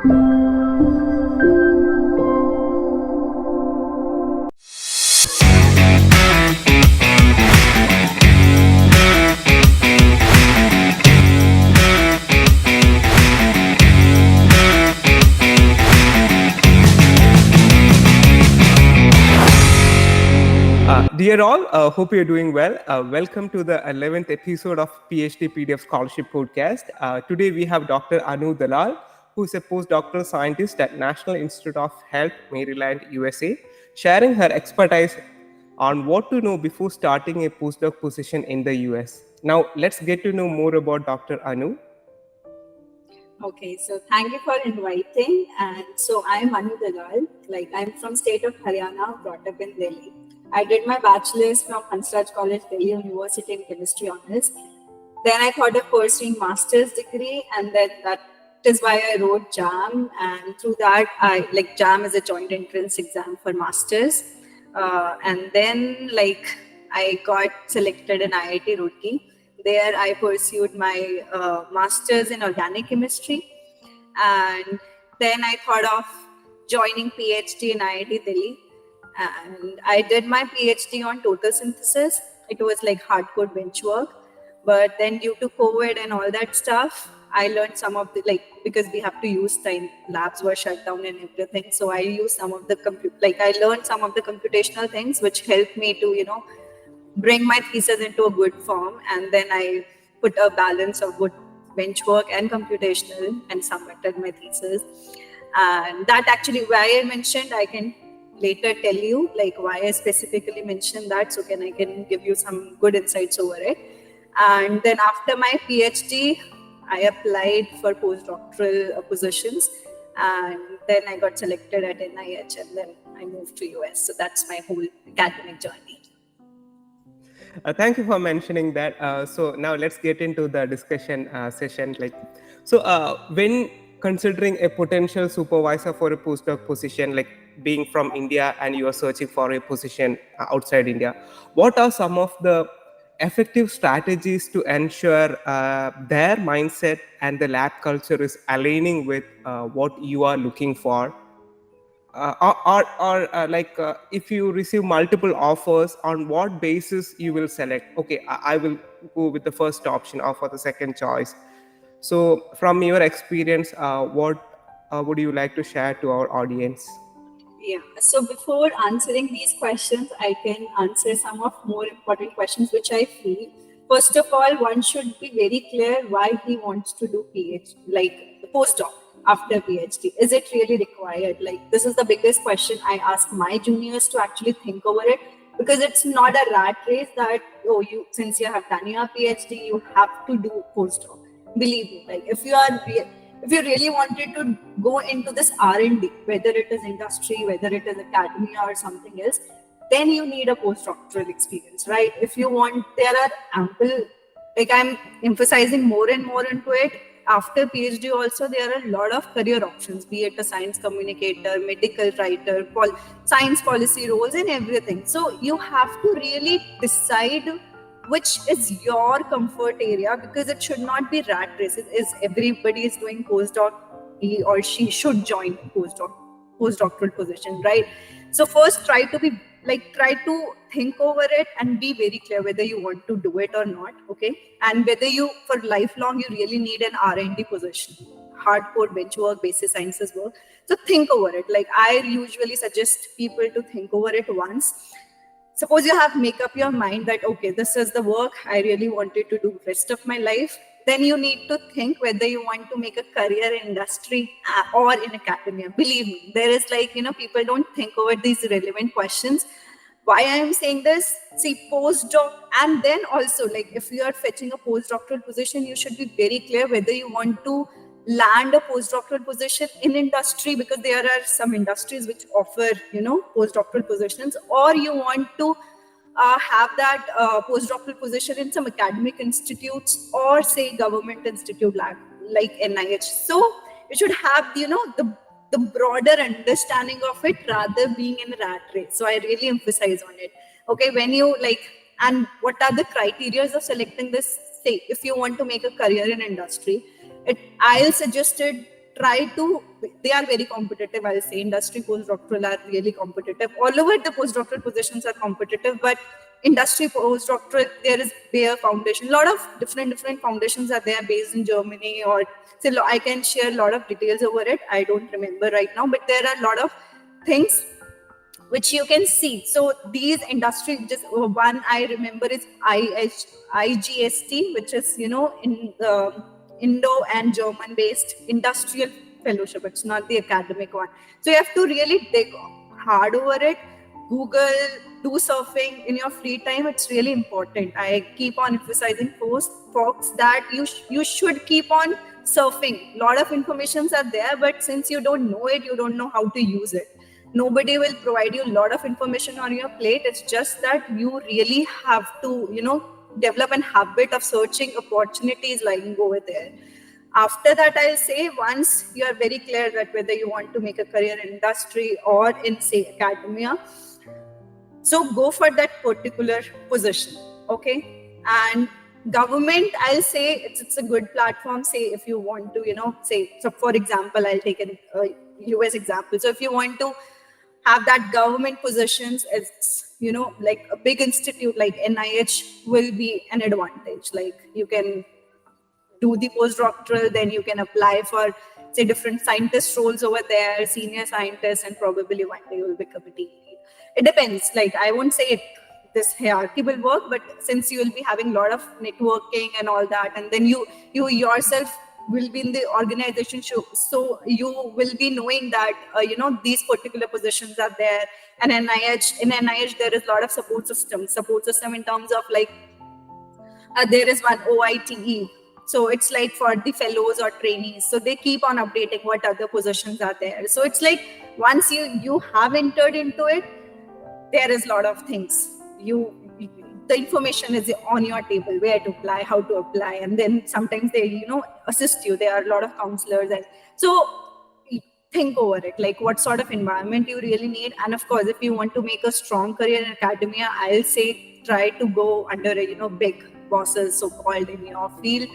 Dear all, hope you're doing well. Welcome to the 11th episode of PhD PDF Scholarship Podcast. Today we have Dr. Anu Dalal, who is a postdoctoral scientist at National Institute of Health, Maryland, USA, sharing her expertise on what to know before starting a postdoc position in the US. Now, let's get to know more about Dr. Anu. Okay, so thank you for inviting. And so I'm Anu Dalal. I'm from state of Haryana, brought up in Delhi. I did my bachelor's from Hansraj College, Delhi University in chemistry honors. Then I thought of pursuing master's degree, and then that is why I wrote JAM. And through that, JAM is a joint entrance exam for masters. And then I got selected in IIT Roorkee. There I pursued my master's in organic chemistry, and then I thought of joining PhD in IIT Delhi, and I did my PhD on total synthesis. It was hardcore bench work, but then due to COVID and all that stuff, I learned some of the because we have to use time, labs were shut down and everything. So I used some of the I learned some of the computational things which helped me to bring my thesis into a good form, and then I put a balance of good bench work and computational and submitted my thesis. And that actually why I mentioned, I can later tell you why I specifically mentioned that, so I can give you some good insights over it. And then after my PhD, I applied for postdoctoral positions, and then I got selected at NIH, and then I moved to US. So that's my whole academic journey. Thank you for mentioning that. So now let's get into the discussion session. When considering a potential supervisor for a postdoc position, being from India and you are searching for a position outside India, what are some of the effective strategies to ensure their mindset and the lab culture is aligning with what you are looking for? If you receive multiple offers, on what basis you will select? Okay, I will go with the first option or for the second choice. So from your experience, what would you like to share to our audience? Yeah, so before answering these questions, I can answer some of more important questions which I feel. First of all, one should be very clear why he wants to do PhD, postdoc after PhD. Is it really required? This is the biggest question I ask my juniors to actually think over it, because it's not a rat race that, since you have done your PhD, you have to do postdoc. Believe me, if you really wanted to go into this R&D, whether it is industry, whether it is academia or something else, then you need a postdoctoral experience, right? If you want, there are ample, I'm emphasizing more and more into it. After PhD also, there are a lot of career options, be it a science communicator, medical writer, science policy roles and everything. So you have to really decide which is your comfort area, because it should not be rat race. Everybody is doing postdoc, he or she should join postdoctoral position, right? So first try to think over it and be very clear whether you want to do it or not, okay? And whether you, for lifelong, you really need an R&D position, hardcore bench work, basic sciences work. So think over it. I usually suggest people to think over it once. Suppose you have make up your mind that, okay, this is the work I really wanted to do rest of my life. Then you need to think whether you want to make a career in industry or in academia. Believe me, there is people don't think over these relevant questions. Why I am saying this? See, postdoc, and then also if you are fetching a postdoctoral position, you should be very clear whether you want to land a postdoctoral position in industry, because there are some industries which offer postdoctoral positions, or you want to have that postdoctoral position in some academic institutes or say government institute like NIH. So you should have the broader understanding of it rather being in a rat race. So I really emphasize on it. Okay, when you and what are the criteria of selecting this? Say if you want to make a career in industry, I'll suggest it they are very competitive. I'll say industry postdoctoral are really competitive. All over the postdoctoral positions are competitive, but industry postdoctoral, there is Bayer Foundation. A lot of different foundations are there based in Germany, or so I can share a lot of details over it. I don't remember right now, but there are a lot of things which you can see. So these industry, just one I remember is IGST, which is, in Indo and German based industrial fellowship. It's not the academic one. So you have to really dig hard over it. Google, do surfing in your free time. It's really important. I keep on emphasizing folks that you should keep on surfing. A lot of informations are there, but since you don't know it, you don't know how to use it. Nobody will provide you a lot of information on your plate. It's just that you really have to, develop a habit of searching opportunities lying over there. After that, I'll say, once you are very clear that whether you want to make a career in industry or in, say, academia, so go for that particular position, okay? And government, I'll say it's a good platform. Say if you want to, say, so for example, I'll take a US example. So if you want to have that government positions, it's, like a big institute like NIH will be an advantage. Like you can do the postdoctoral, then you can apply for, say, different scientist roles over there, senior scientist, and probably one day you will become a team lead. It depends. Like I won't say this hierarchy will work, but since you will be having a lot of networking and all that, and then you yourself will be in the organization, so you will be knowing that these particular positions are there. And in NIH there is a lot of support system in terms of like there is one OITE. So it's like for the fellows or trainees. So they keep on updating what other positions are there. So it's like once you have entered into it, there is a lot of things. The information is on your table, where to apply, how to apply, and then sometimes they assist you. There are a lot of counselors, and so think over it, like what sort of environment you really need. And of course, if you want to make a strong career in academia, I'll say try to go under a big bosses, so called, in your field.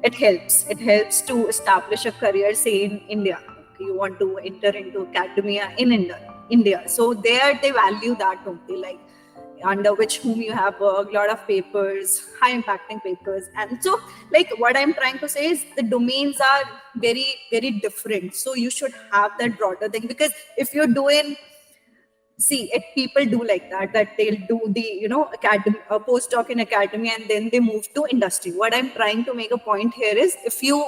It helps to establish a career, say in India. You want to enter into academia in India, so there they value that only, like under which whom you have worked, a lot of papers, high impacting papers. And so like what I'm trying to say is the domains are very, very different. So you should have that broader thing, because if you're doing, people do like that they'll do the postdoc in academia and then they move to industry. What I'm trying to make a point here is, if you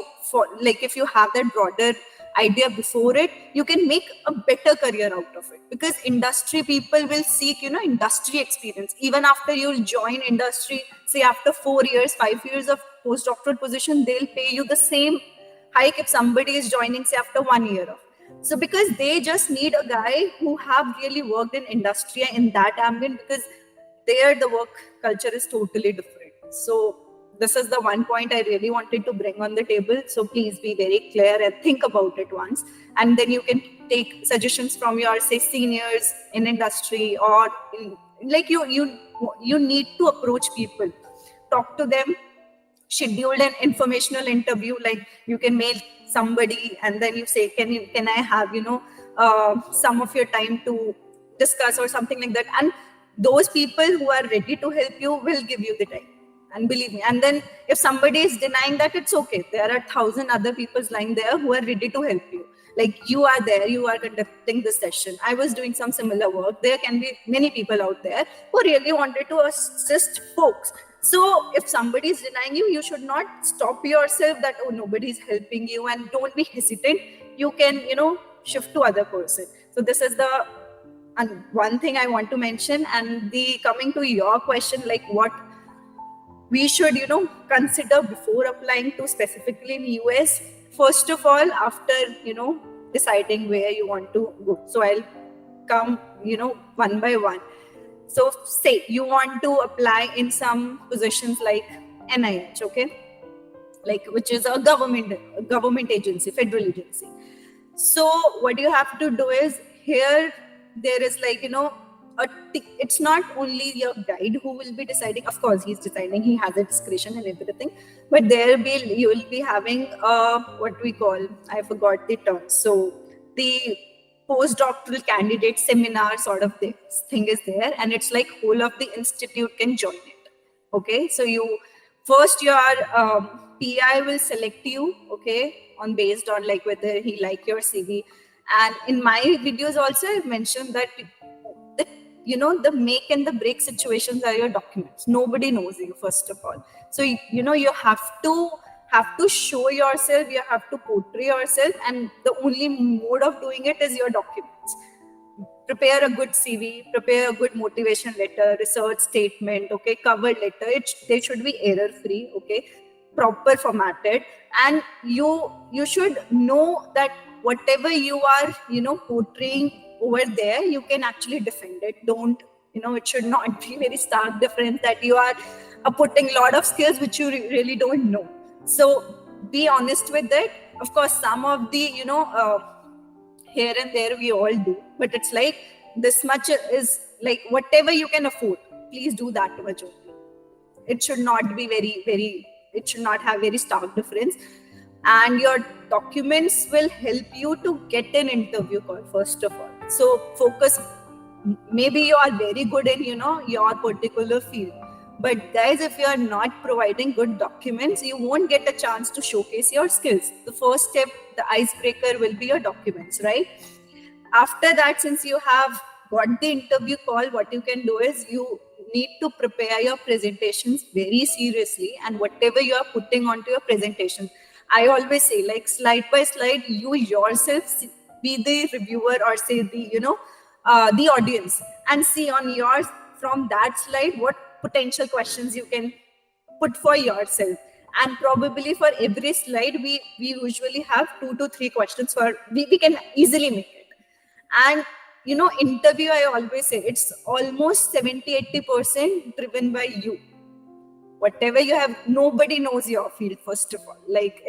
have that broader idea before it, you can make a better career out of it, because industry people will seek industry experience. Even after you'll join industry, say after 4 years, 5 years of postdoctoral position, they'll pay you the same hike if somebody is joining, say, after 1 year of. So because they just need a guy who have really worked in industry in that ambient, because there the work culture is totally different. So this is the one point I really wanted to bring on the table. So please be very clear and think about it once, and then you can take suggestions from your, say, seniors in industry, or like you need to approach people, talk to them, schedule an informational interview. Like you can mail somebody and then you say, can I have some of your time to discuss or something like that, and those people who are ready to help you will give you the time. And believe me, and then if somebody is denying that, it's okay. There are 1,000 other people lying there who are ready to help you. Like you are there, you are conducting this session. I was doing some similar work. There can be many people out there who really wanted to assist folks. So if somebody is denying you, you should not stop yourself that, oh, nobody is helping you, and don't be hesitant. You can, shift to other person. So this is the one thing I want to mention. And coming to your question, like what we should consider before applying to specifically in US. First of all, after deciding where you want to go, so I'll come one by one. So say you want to apply in some positions like NIH, okay, like which is a government agency, federal agency. So what you have to do is, here there is like it's not only your guide who will be deciding. Of course he's deciding, he has a discretion and everything, but you will be having what we call, I forgot the term, so the postdoctoral candidate seminar sort of thing is there, and it's like whole of the institute can join it. Okay, so your PI will select you, okay, on based on like whether he like your CV. And in my videos also I've mentioned that the make and the break situations are your documents. Nobody knows you, first of all. So you have to show yourself, you have to portray yourself, and the only mode of doing it is your documents. Prepare a good CV, prepare a good motivation letter, research statement, okay, cover letter. They should be error free, okay, proper formatted, and you should know that whatever you are portraying over there, you can actually defend it. Don't it should not be very stark difference that you are putting a lot of skills which you really don't know. So be honest with it. Of course, some of the here and there we all do, but it's like this much is like whatever you can afford, please do that much only. It should not be it should not have very stark difference. And your documents will help you to get an interview call, first of all. So focus. Maybe you are very good in your particular field, but guys, if you are not providing good documents, you won't get a chance to showcase your skills. The first step, the icebreaker, will be your documents, right? After that, since you have got the interview call, what you can do is you need to prepare your presentations very seriously, and whatever you are putting onto your presentation, I always say, like, slide by slide, you yourself be the reviewer, or say the audience, and see on yours from that slide what potential questions you can put for yourself. And probably for every slide we usually have 2 to 3 questions for we can easily make it. And interview, I always say, it's almost 70-80% driven by you. Whatever you have, nobody knows your field, first of all. Like,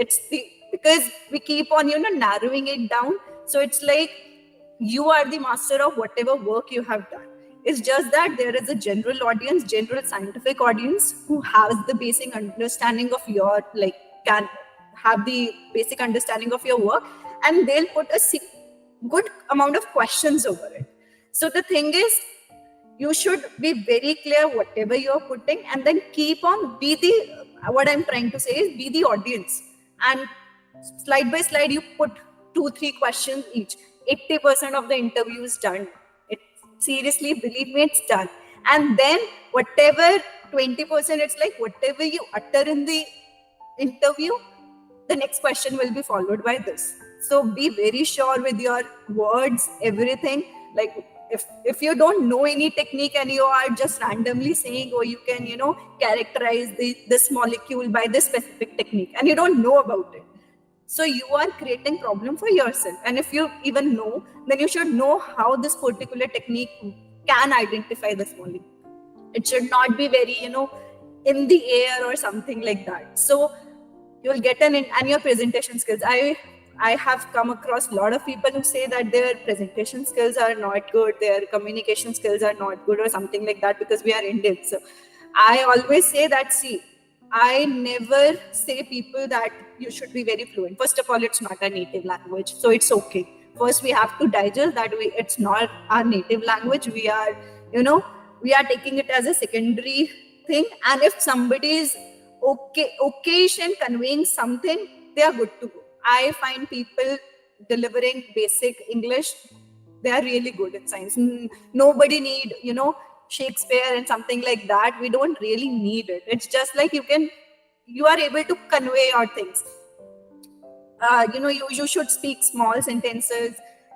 because we keep on narrowing it down. So it's like you are the master of whatever work you have done. It's just that there is a general audience, general scientific audience, who has the basic understanding of your, like, can have the basic understanding of your work, and they'll put a good amount of questions over it. So the thing is, you should be very clear whatever you're putting, and then keep on what I'm trying to say is, be the audience, and slide by slide you put 2-3 questions each. 80% of the interview is done. Seriously, believe me, it's done. And then whatever 20%, it's like whatever you utter in the interview, the next question will be followed by this. So be very sure with your words, everything. Like, if you don't know any technique and you are just randomly saying, oh, you can characterize this molecule by this specific technique, and you don't know about it, so you are creating problem for yourself. And if you even know, then you should know how this particular technique can identify this molecule. It should not be very in the air or something like that. So you'll get and your presentation skills. I have come across a lot of people who say that their presentation skills are not good, their communication skills are not good, or something like that, because we are Indian. So I always say that, see, I never say people that you should be very fluent. First of all, it's not a native language, so it's okay. First, we have to digest that it's not our native language. We are taking it as a secondary thing. And if somebody is okay in conveying something, they are good to go. I find people delivering basic English, they are really good at science. Nobody need Shakespeare and something like that. We don't really need it. It's just like you are able to convey your things. You should speak small sentences.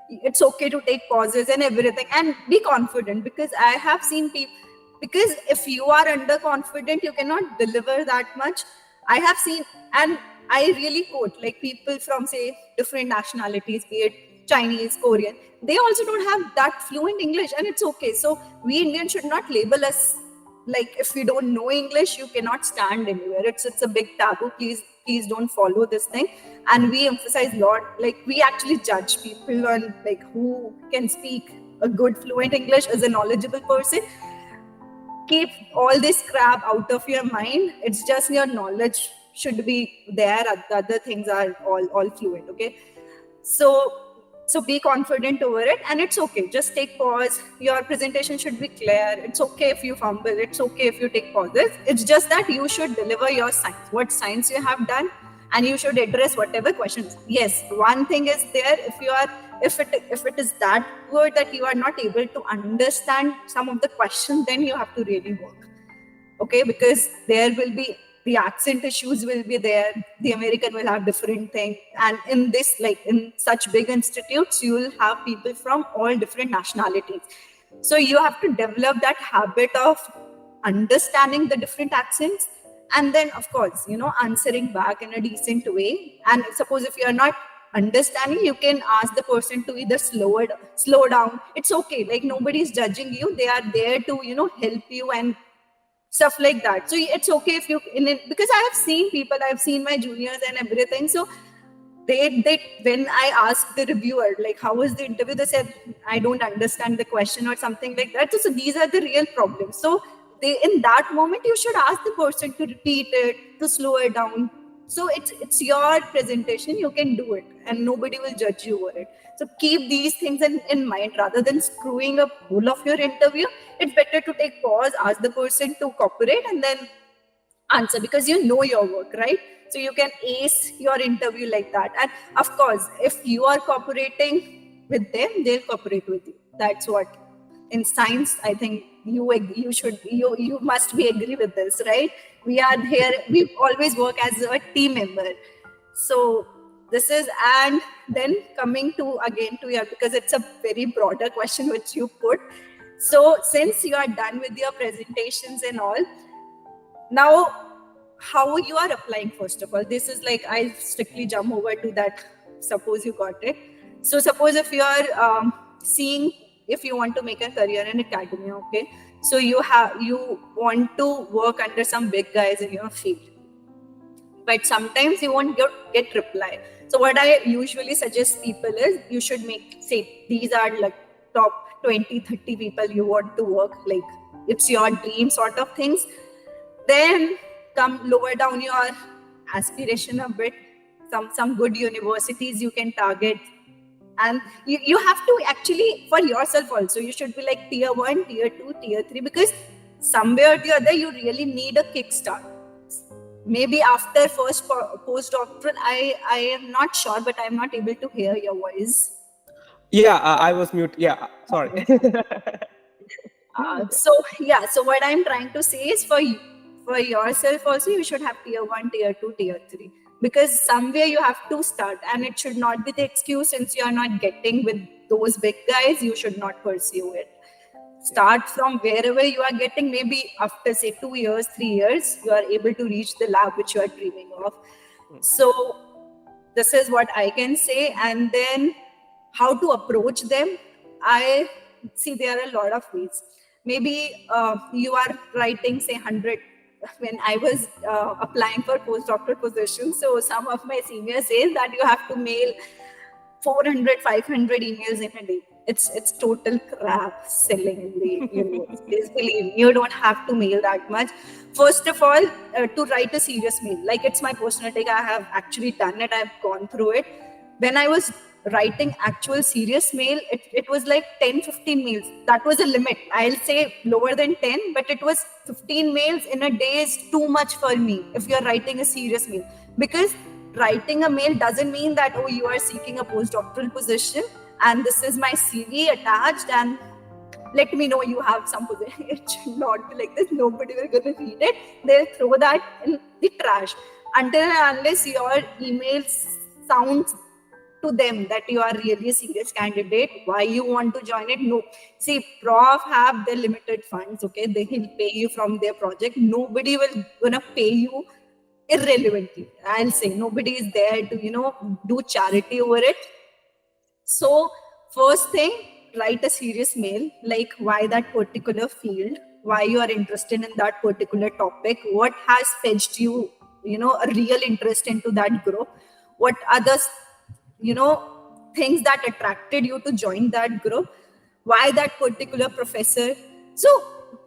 It's okay to take pauses and everything, and be confident, because I have seen people, because if you are underconfident, you cannot deliver that much. I have seen, and I really quote, like, people from, say, different nationalities, be it Chinese, Korean, they also don't have that fluent English, and it's okay. So we Indians should not label us like, if you don't know English, you cannot stand anywhere. It's a big taboo. Please don't follow this thing. And we emphasize a lot, like, we actually judge people on, like, who can speak a good fluent English, is a knowledgeable person. Keep all this crap out of your mind. It's just your knowledge should be there. The other things are all fluent. Okay, so be confident over it, and it's okay. Just take pause. Your presentation should be clear. It's okay if you fumble. It's okay if you take pauses. It's just that you should deliver your science, what science you have done, and you should address whatever questions. Yes, one thing is there. If it is that good that you are not able to understand some of the questions, then you have to really work. Okay, because there will be the accent issues will be there. The American will have different thing, and in this, like in such big institutes, you will have people from all different nationalities. So you have to develop that habit of understanding the different accents, and then of course, answering back in a decent way. And suppose if you are not understanding, you can ask the person to either slow down. It's okay, like nobody is judging you. They are there to help you and stuff like that. So it's okay if you in it, because I have seen people, I've seen my juniors and everything. So they when I asked the reviewer like how was the interview, they said I don't understand the question or something like that. So these are the real problems. So they, in that moment, you should ask the person to repeat it, to slow it down. So it's your presentation, you can do it and nobody will judge you over it. So keep these things in mind. Rather than screwing up whole of your interview, it's better to take pause, ask the person to cooperate, and then answer, because you know your work, right? So you can ace your interview like that. And of course, if you are cooperating with them, they'll cooperate with you. That's what in science, I think you must be agree with this, right? We are here, we always work as a team member. So this is, and then coming to again to your, because it's a very broader question which you put. So since you are done with your presentations and all, now how you are applying, first of all, this is like I strictly jump over to that. Suppose you got it. So suppose if you are seeing, if you want to make a career in academia, okay, so you want to work under some big guys in your field, but sometimes you won't get reply. So what I usually suggest people is, you should make, say these are like top 20-30 people you want to work, like it's your dream sort of things. Then come lower down your aspiration a bit. Some good universities you can target, and you have to actually, for yourself also, you should be like tier 1, tier 2, tier 3, because somewhere or the other you really need a kickstart. Maybe after first postdoctoral, I am not sure, but I'm not able to hear your voice. Yeah, I was mute. Yeah, sorry. So what I'm trying to say is, for yourself also, you should have tier 1, tier 2, tier 3, because somewhere you have to start, and it should not be the excuse, since you are not getting with those big guys, you should not pursue it. Start from wherever you are getting. Maybe after say 2 years, 3 years, you are able to reach the lab which you are dreaming of. So this is what I can say. And then how to approach them, I see there are a lot of ways. Maybe you are writing say 100. When I was applying for postdoctoral positions, so some of my seniors say that you have to mail 400, 500 emails in a day. It's total crap selling in the universities. Believe me, you don't have to mail that much. First of all, to write a serious mail, like it's my personal take, I have actually done it, I've gone through it. When I was writing actual serious mail, it was like 10-15 mails. That was a limit. I'll say lower than 10, but it was 15 mails in a day is too much for me if you're writing a serious mail. Because writing a mail doesn't mean that, oh, you are seeking a postdoctoral position and this is my CV attached and let me know you have some position. It should not be like this. Nobody will gonna read it. They'll throw that in the trash until and unless your email sounds to them that you are really a serious candidate, why you want to join it. No, see, prof have their limited funds, okay, they will pay you from their project. Nobody will gonna pay you irrelevantly. I'll say nobody is there to do charity over it. So first thing, write a serious mail, like why that particular field, why you are interested in that particular topic, what has fetched you a real interest into that group, what others things that attracted you to join that group, why that particular professor. So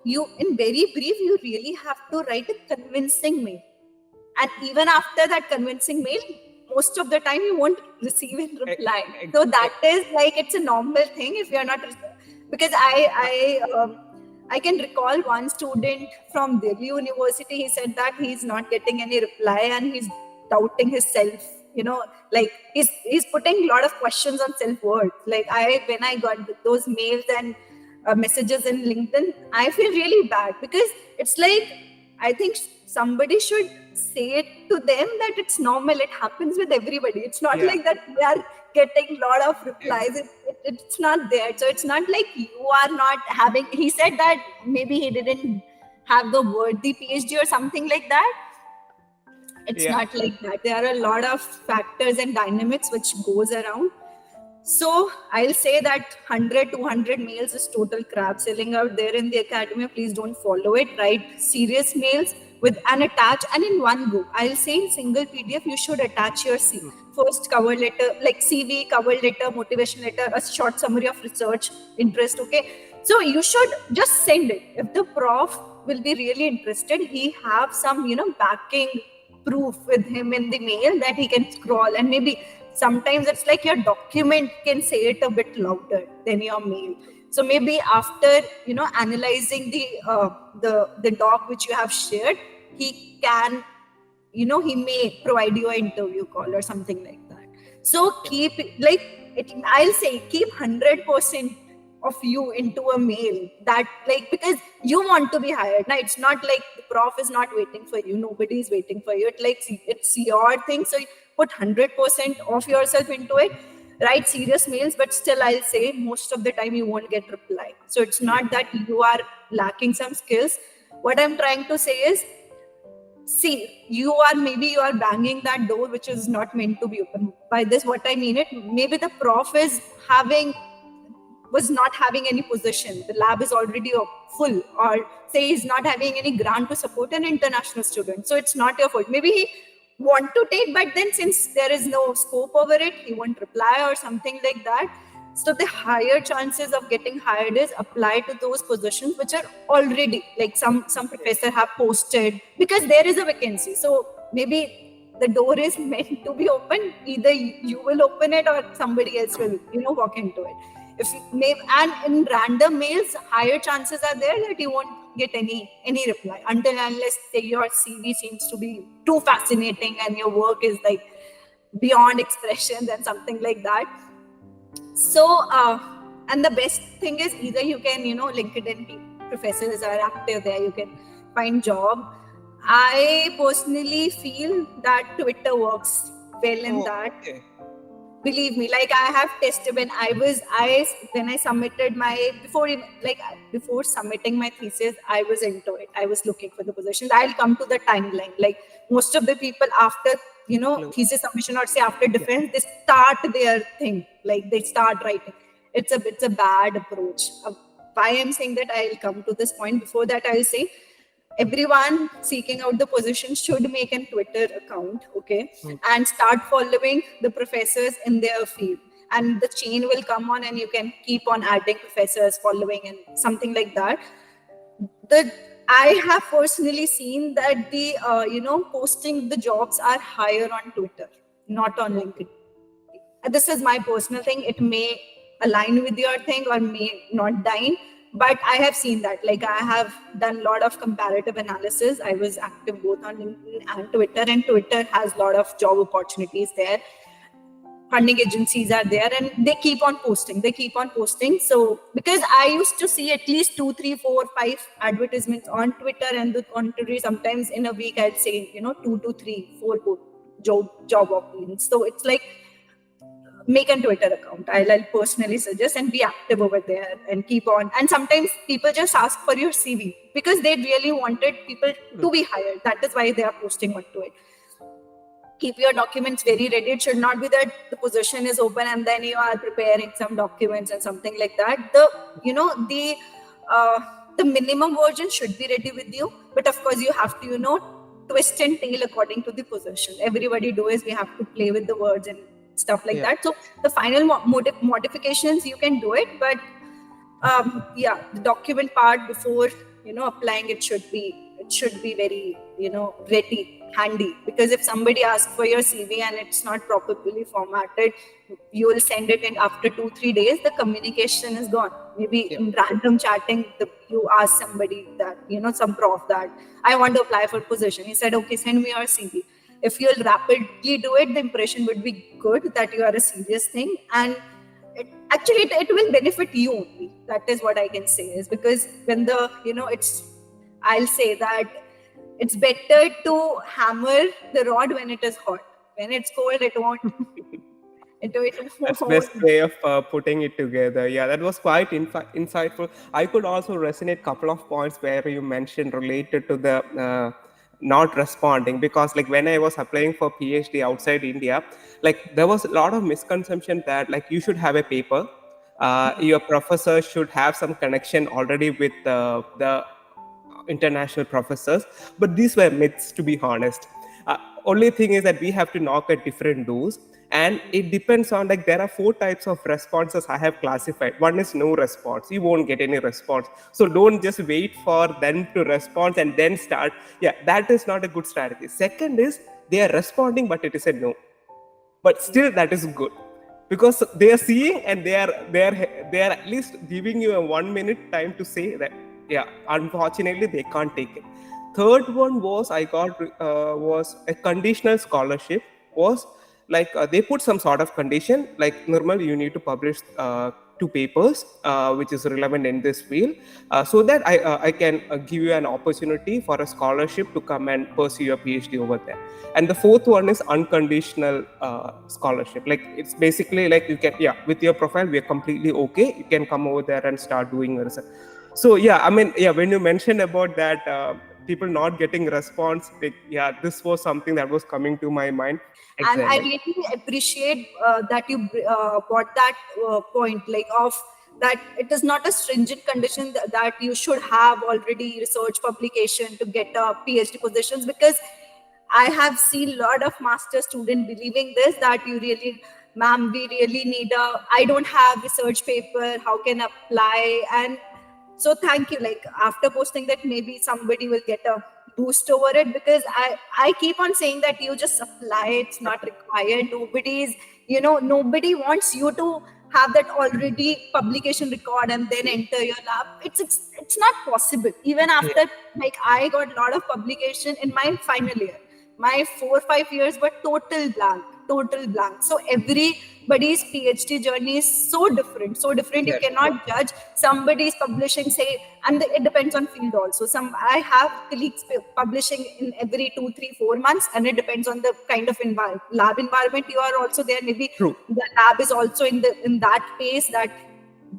you, in very brief, you really have to write a convincing mail. And even after that convincing mail, most of the time you won't receive a reply. So that is like, it's a normal thing if you're not, because I can recall one student from Delhi University. He said that he's not getting any reply and he's doubting himself. Like he's putting a lot of questions on self-worth. Like when I got those mails and messages in LinkedIn, I feel really bad, because it's like, I think somebody should say it to them that it's normal. It happens with everybody. It's not like that we are getting a lot of replies. It's not there. So it's not like you are not having. He said that maybe he didn't have the worthy PhD or something like that. It's not like that. There are a lot of factors and dynamics which goes around. So I'll say that 100, 200 mails is total crap selling out there in the academia. Please don't follow it. Write serious mails with an attach, and in one go. I'll say in single PDF, you should attach your first cover letter, like CV, cover letter, motivation letter, a short summary of research interest. Okay. So you should just send it. If the prof will be really interested, he have some, backing proof with him in the mail that he can scroll, and maybe sometimes it's like your document can say it a bit louder than your mail. So maybe after analyzing the doc which you have shared, he can he may provide you an interview call or something like that. So keep I'll say keep 100% of you into a mail, that because you want to be hired. Now it's not like the prof is not waiting for you, nobody is waiting for you. It's your thing, so you put 100% of yourself into it. Write serious mails, but still I'll say most of the time you won't get reply. So it's not that you are lacking some skills. What I'm trying to say is, see, you are banging that door which is not meant to be open. By this, what I mean it, maybe the prof was not having any position, the lab is already full, or say he's not having any grant to support an international student. So it's not your fault. Maybe he want to take, but then since there is no scope over it, he won't reply or something like that. So the higher chances of getting hired is apply to those positions which are already, like some professor have posted, because there is a vacancy. So maybe the door is meant to be open. Either you will open it or somebody else will walk into it. And in random mails, higher chances are there that you won't get any reply until unless say your CV seems to be too fascinating and your work is like beyond expressions and something like that. So and the best thing is, either you can LinkedIn professors are active there, you can find job. I personally feel that Twitter works well in that. Okay. Believe me, like I have tested when I submitted before submitting my thesis, I was into it. I was looking for the positions. I'll come to the timeline. Like most of the people after, thesis submission or say after defense, they start their thing. Like they start writing. It's a bad approach. Why I'm saying that, I'll come to this point. Before that, I'll say, everyone seeking out the position should make a Twitter account, okay, and start following the professors in their field, and the chain will come on, and you can keep on adding professors, following, and something like that. I have personally seen that the posting the jobs are higher on Twitter, not on LinkedIn. This is my personal thing. It may align with your thing or may not align. But I have seen that. Like I have done a lot of comparative analysis. I was active both on LinkedIn and Twitter has a lot of job opportunities there. Funding agencies are there and they keep on posting. So because I used to see at least 2, 3, 4, 5 advertisements on Twitter, and the contrary, sometimes in a week I'd say 2 to 3, 4 job openings. So it's like, make a Twitter account. I'll personally suggest, and be active over there and keep on. And sometimes people just ask for your CV because they really wanted people to be hired. That is why they are posting onto it. Keep your documents very ready. It should not be that the position is open and then you are preparing some documents and something like that. The minimum version should be ready with you, but of course you have to twist and tail according to the position. Everybody we have to play with the words and stuff like that. So the final modifications you can do it, but Yeah, the document part before applying, it should be very ready, handy, because if somebody asks for your CV and it's not properly formatted, you will send it in after 2-3 days, the communication is gone. Maybe Yeah. in random chatting, you ask somebody that, some prof, that I want to apply for position. He said, okay, send me your CV. If you'll rapidly do it, the impression would be good that you are a serious thing, and it will benefit you only. That is what I can say, is because when I'll say that it's better to hammer the rod when it is hot. When it's cold, it That's won't. best way of putting it together. Yeah, that was quite insightful. I could also resonate couple of points where you mentioned related to the not responding, because like when I was applying for PhD outside India, like there was a lot of misconception that like you should have a paper, your professor should have some connection already with the international professors, but these were myths, to be honest. Only thing is that we have to knock at different doors, and it depends on, like, there are four types of responses I have classified. One is no response, you won't get any response, so don't just wait for them to respond and then start. Yeah, that is not a good strategy. Second is they are responding but it is a no, but still that is good, because they are seeing and they are at least giving you a 1 minute time to say that. Yeah, unfortunately they can't take it. Third one was I got was a conditional scholarship. Was like they put some sort of condition, like normal you need to publish 2 papers which is relevant in this field, so that I can give you an opportunity for a scholarship to come and pursue your PhD over there. And the fourth one is unconditional scholarship. Like it's basically like you can, yeah, with your profile we are completely okay, you can come over there and start doing research. So yeah, I mean, yeah, when you mentioned about that people not getting response, like, yeah, this was something that was coming to my mind. And I Exactly. really appreciate that you brought that point, like, of that it is not a stringent condition that you should have already research publication to get a PhD positions, because I have seen a lot of master student believing this, that you really, ma'am, we really need I don't have research paper, how can I apply? And so thank you, like, after posting that, maybe somebody will get a boost over it, because I keep on saying that you just apply, it's not required. Nobody wants you to have that already publication record and then enter your lab. It's not possible. Even Yeah. after, like, I got a lot of publication in my final year, my 4 or 5 years were total blank. So everybody's PhD journey is so different. You Exactly. cannot judge somebody's publishing, say, and it depends on field also. I have colleagues publishing in every 2, 3, 4 months, and it depends on the kind of lab environment you are also there. Maybe True. the lab is also in that pace that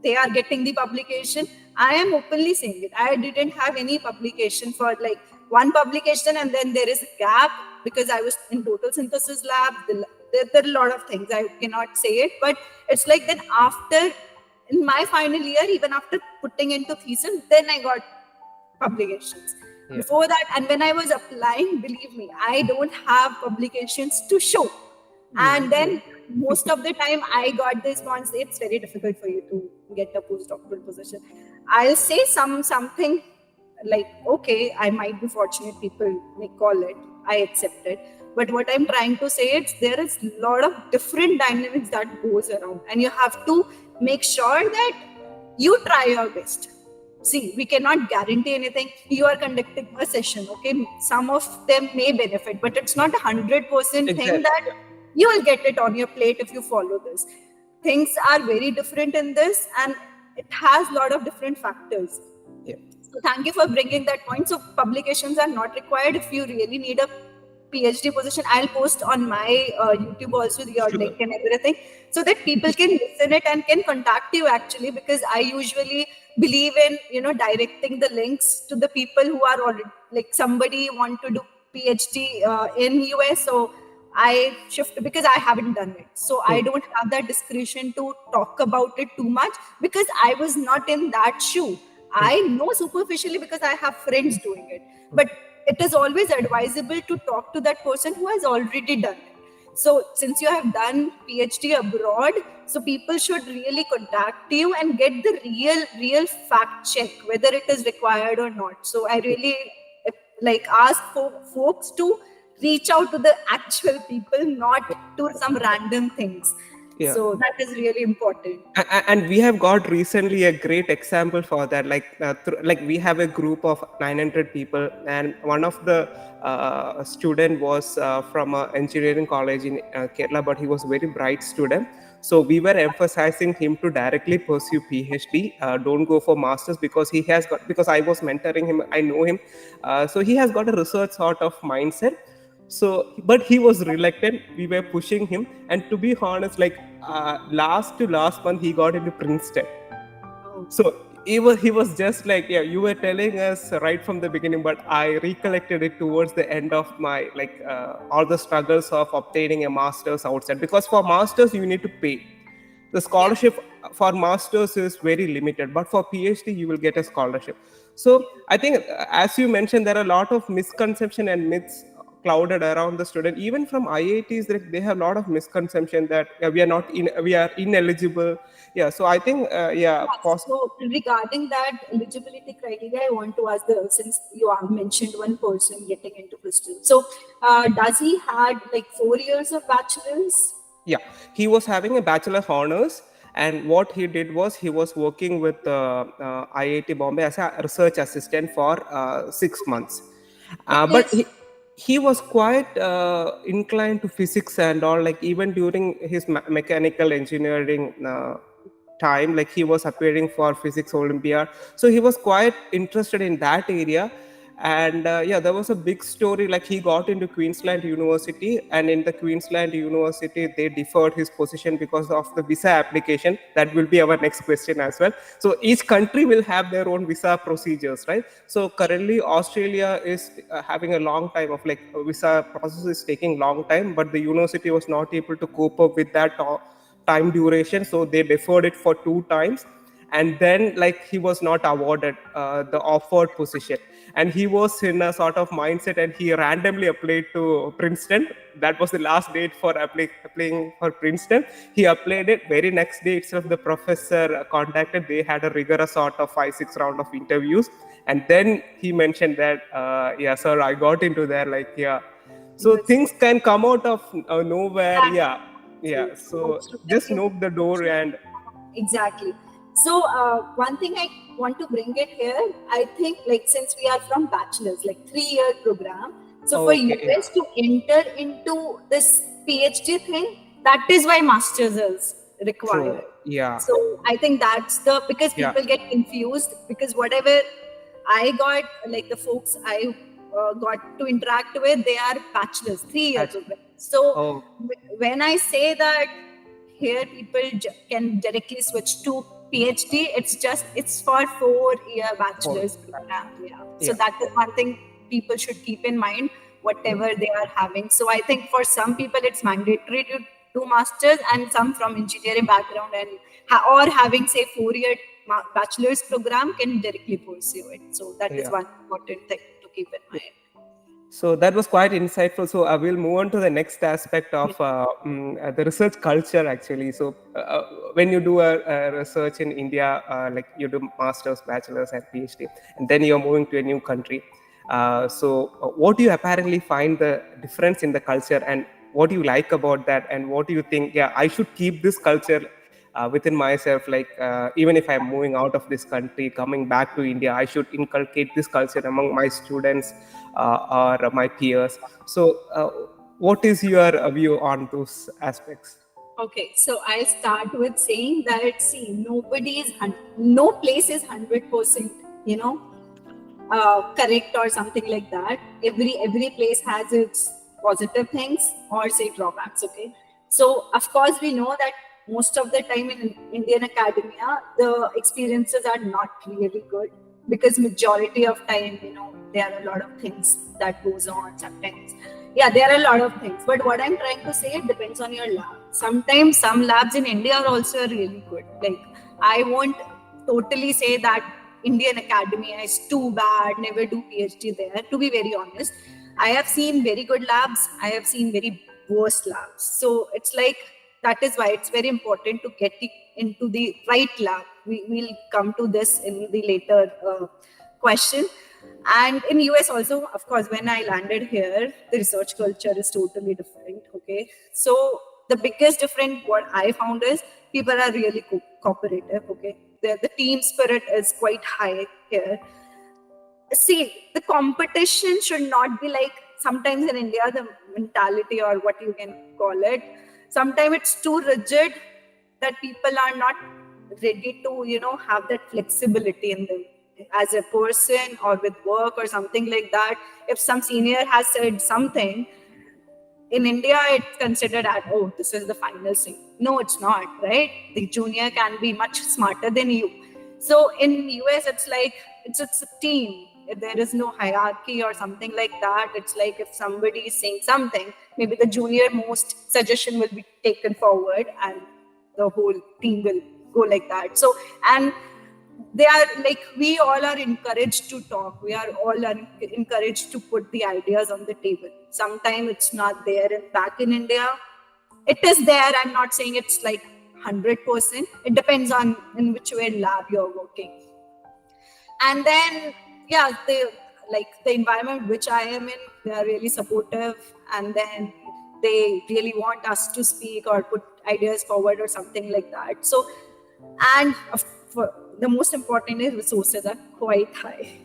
they are getting the publication. I am openly saying it. I didn't have any publication for like one publication, and then there is a gap because I was in total synthesis lab. There are a lot of things I cannot say it, but it's like then after, in my final year, even after putting into thesis, then I got publications. Yeah. Before that, and when I was applying, believe me, I don't have publications to show. And then most of the time I got this response, it's very difficult for you to get a postdoctoral position. I'll say something like, okay, I might be fortunate, people may call it, I accept it. But what I'm trying to say is there is a lot of different dynamics that goes around, and you have to make sure that you try your best. See, we cannot guarantee anything. You are conducting a session, okay? Some of them may benefit, but it's not 100% thing Exactly. that you will get it on your plate if you follow this. Things are very different in this, and it has a lot of different factors. Yeah. So thank you for bringing that point. So publications are not required if you really need a PhD position. I'll post on my YouTube also your Sure. link and everything, so that people can listen it and can contact you actually, because I usually believe in directing the links to the people who are already, like, somebody want to do PhD in US. So I shift because I haven't done it. So I don't have that discretion to talk about it too much because I was not in that shoe. I know superficially because I have friends doing it. But it is always advisable to talk to that person who has already done it. So since you have done PhD abroad, so people should really contact you and get the real fact check whether it is required or not. So I really ask for folks to reach out to the actual people, not to some random things. Yeah. So that is really important. And we have got recently a great example for that, like we have a group of 900 people, and one of the student was from a engineering college in Kerala, but he was a very bright student. So we were emphasizing him to directly pursue PhD, don't go for masters, because he has got, because I was mentoring him, I know him, so he has got a research sort of mindset. So but he was reluctant, we were pushing him, and to be honest, last to last month he got into Princeton. Oh, So he was just like, yeah, you were telling us right from the beginning, but I recollected it towards the end of my all the struggles of obtaining a master's outside, because for masters you need to pay. The yeah. scholarship for masters is very limited, but for PhD you will get a scholarship. So I think, as you mentioned, there are a lot of misconception and myths clouded around the student, even from IITs. They have a lot of misconception that we are ineligible. Yeah, so I think, So regarding that eligibility criteria, I want to ask since you have mentioned one person getting into Bristol. So does he had 4 years of bachelor's? yeah, he was having a bachelor of honors, and what he did was he was working with IIT Bombay as a research assistant for 6 months. But Because he was quite inclined to physics and all. Like, even during his mechanical engineering time, like, he was appearing for physics Olympiad, so he was quite interested in that area. And yeah, there was a big story, like he got into Queensland University, and in the Queensland University they deferred his position because of the visa application. That will be our next question as well. So each country will have their own visa procedures, right? So currently Australia is having a long time of, like, visa process is taking long time, but the university was not able to cope up with that time duration, so they deferred it for 2 times. And then, like, he was not awarded the offered position, and he was in a sort of mindset, and he randomly applied to Princeton. That was the last date for applying for Princeton. He applied it. Very next day itself, the professor contacted. They had a rigorous sort of 5-6 round of interviews, and then he mentioned that, yeah, sir, I got into there, like, yeah. he So was things can come out of nowhere. Yeah, so yeah. So most just students knock the door and exactly. So one thing I want to bring it here, I think since we are from bachelor's, 3-year program, so for okay, yeah, US to enter into this PhD thing, that is why masters is true, required. yeah, So I think that's because yeah, people get confused, because whatever I got, the folks I got to interact with, they are bachelor's, 3-year that's, program. So oh, when I say that here people can directly switch to PhD, it's for 4-year oh, bachelor's program. Yeah. So yeah, that is one thing people should keep in mind, whatever they are having. So I think for some people it's mandatory to do masters, and some from engineering background and or having say 4-year bachelor's program can directly pursue it. So that is yeah. one important thing to keep in mind. So that was quite insightful. So I will move on to the next aspect Yeah. of the research culture, actually. So when you do a research in India, like you do masters, bachelors, and PhD, and then you're moving to a new country. What do you apparently find the difference in the culture, and what do you like about that, and what do you think? Yeah, I should keep this culture within myself. Like, even if I'm moving out of this country, coming back to India, I should inculcate this culture among my students or my peers. So what is your view on those aspects? Okay, so I'll start with saying that see, no place is 100%, correct or something like that. Every place has its positive things or say drawbacks. Okay, so of course we know that most of the time in Indian academia the experiences are not really good, because majority of time there are a lot of things that goes on sometimes. Yeah, there are a lot of things, but what I'm trying to say, it depends on your lab. Sometimes some labs in India are also really good. Like, I won't totally say that Indian academia is too bad, never do PhD there. To be very honest, I have seen very good labs. I have seen very worst labs. So it's like, that is why it's very important to get into the right lab. We'll come to this in the later question. And in US also, of course, when I landed here, the research culture is totally different. Okay, so the biggest difference what I found is people are really cooperative. Okay, the team spirit is quite high here. See, the competition should not be like, sometimes in India the mentality, or what you can call it, sometimes it's too rigid, that people are not ready to have that flexibility in them as a person or with work or something like that. If some senior has said something, in India, it's considered as, oh, this is the final say. No, it's not, right? The junior can be much smarter than you. So in US, it's like, it's a team. There is no hierarchy or something like that. It's like, if somebody is saying something, maybe the junior most suggestion will be taken forward, and the whole team will go like that. So, and they are like, we all are encouraged to talk, we are all encouraged to put the ideas on the table. Sometimes it's not there, and back in India it is there. I'm not saying it's like 100%, it depends on in which way lab you're working. And then yeah, the environment which I am in, they are really supportive, and then they really want us to speak or put ideas forward or something like that. So, and the most important is resources are quite high.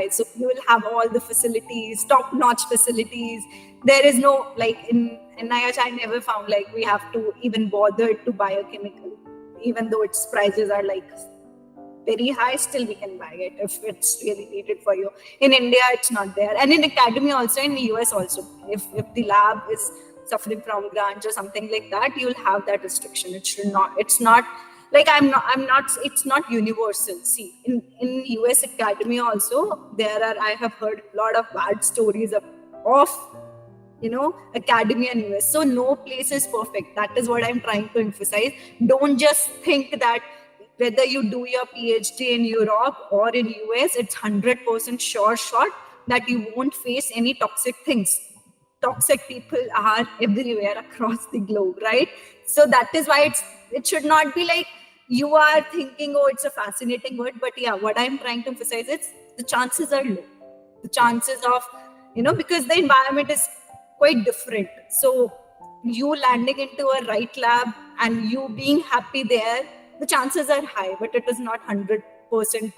So you will have all the facilities, top-notch facilities. There is no, like in NIH, I never found like we have to even bother to buy a chemical, even though its prices are like very high, still we can buy it if it's really needed for you. In India, it's not there. And in academia also, in the US also, if the lab is suffering from grants or something like that, you'll have that restriction. It's not like, it's not universal. See, in US academia also, I have heard a lot of bad stories of academia in US. So no place is perfect. That is what I'm trying to emphasize. Don't just think that whether you do your PhD in Europe or in US, it's 100% sure shot that you won't face any toxic things. Toxic people are everywhere across the globe, right? So that is why it should not be like you are thinking, oh, it's a fascinating word, but yeah, what I'm trying to emphasize is the chances are low. The chances of, because the environment is quite different. So you landing into a right lab and you being happy there, the chances are high, but it is not 100%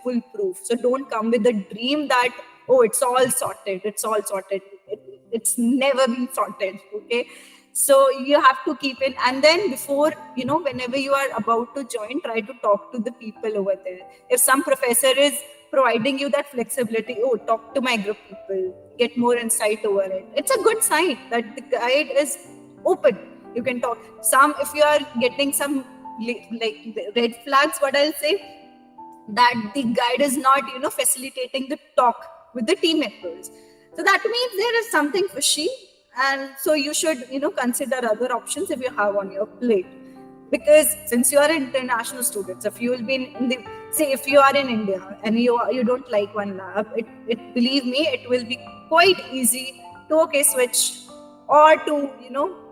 foolproof. So don't come with the dream that, oh, it's all sorted. It's never been sorted. Okay. So you have to keep it. And then before, whenever you are about to join, try to talk to the people over there. If some professor is providing you that flexibility, oh, talk to my group people, get more insight over it. It's a good sign that the guide is open. You can talk. If you are getting some like red flags, what I'll say, that the guide is not, facilitating the talk with the team members. So that means there is something fishy. And so you should, consider other options if you have on your plate. Because since you are international students, if you will be if you are in India and you don't like one lab, it believe me, it will be quite easy to switch or to,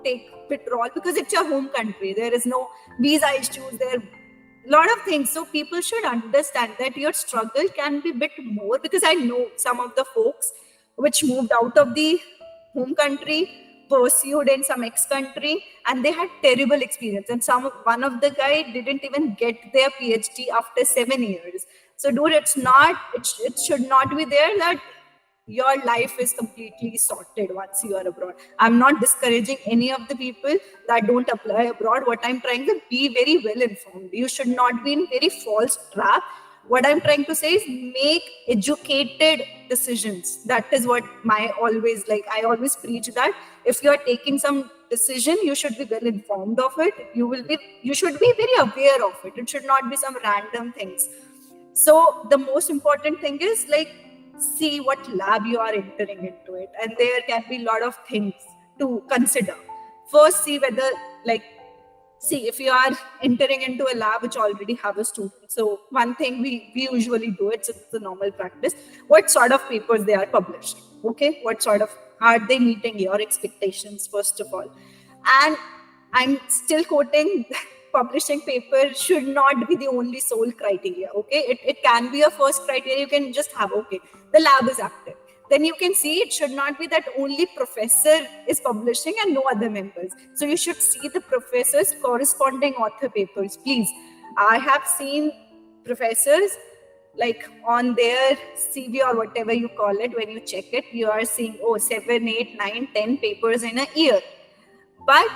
take withdrawal, because it's your home country. There is no visa issues, there are a lot of things. So people should understand that your struggle can be a bit more, because I know some of the folks which moved out of the home country, pursued in some ex-country, and they had terrible experience. And one of the guy didn't even get their PhD after 7 years. So dude, it should not be there that your life is completely sorted once you are abroad. I'm not discouraging any of the people that don't apply abroad. What I'm trying to be very well informed. You should not be in very false trap. What I'm trying to say is make educated decisions. That is what I always preach, that if you are taking some decision, you should be well informed of it. You should be very aware of it. It should not be some random things. So the most important thing is see what lab you are entering into it, and there can be a lot of things to consider. First, see whether if you are entering into a lab which already have a student. So one thing we usually do, it's a normal practice, what sort of papers they are publishing. Okay, what sort of Are they meeting your expectations, first of all? And I'm still quoting, publishing paper should not be the only sole criteria. Okay, it can be a first criteria. You can just have, okay, the lab is active. Then you can see it should not be that only professor is publishing and no other members. So you should see the professor's corresponding author papers, please. I have seen professors, like on their CV or whatever you call it, when you check it, you are seeing, oh, 7, 8, 9, 10 papers in a year. But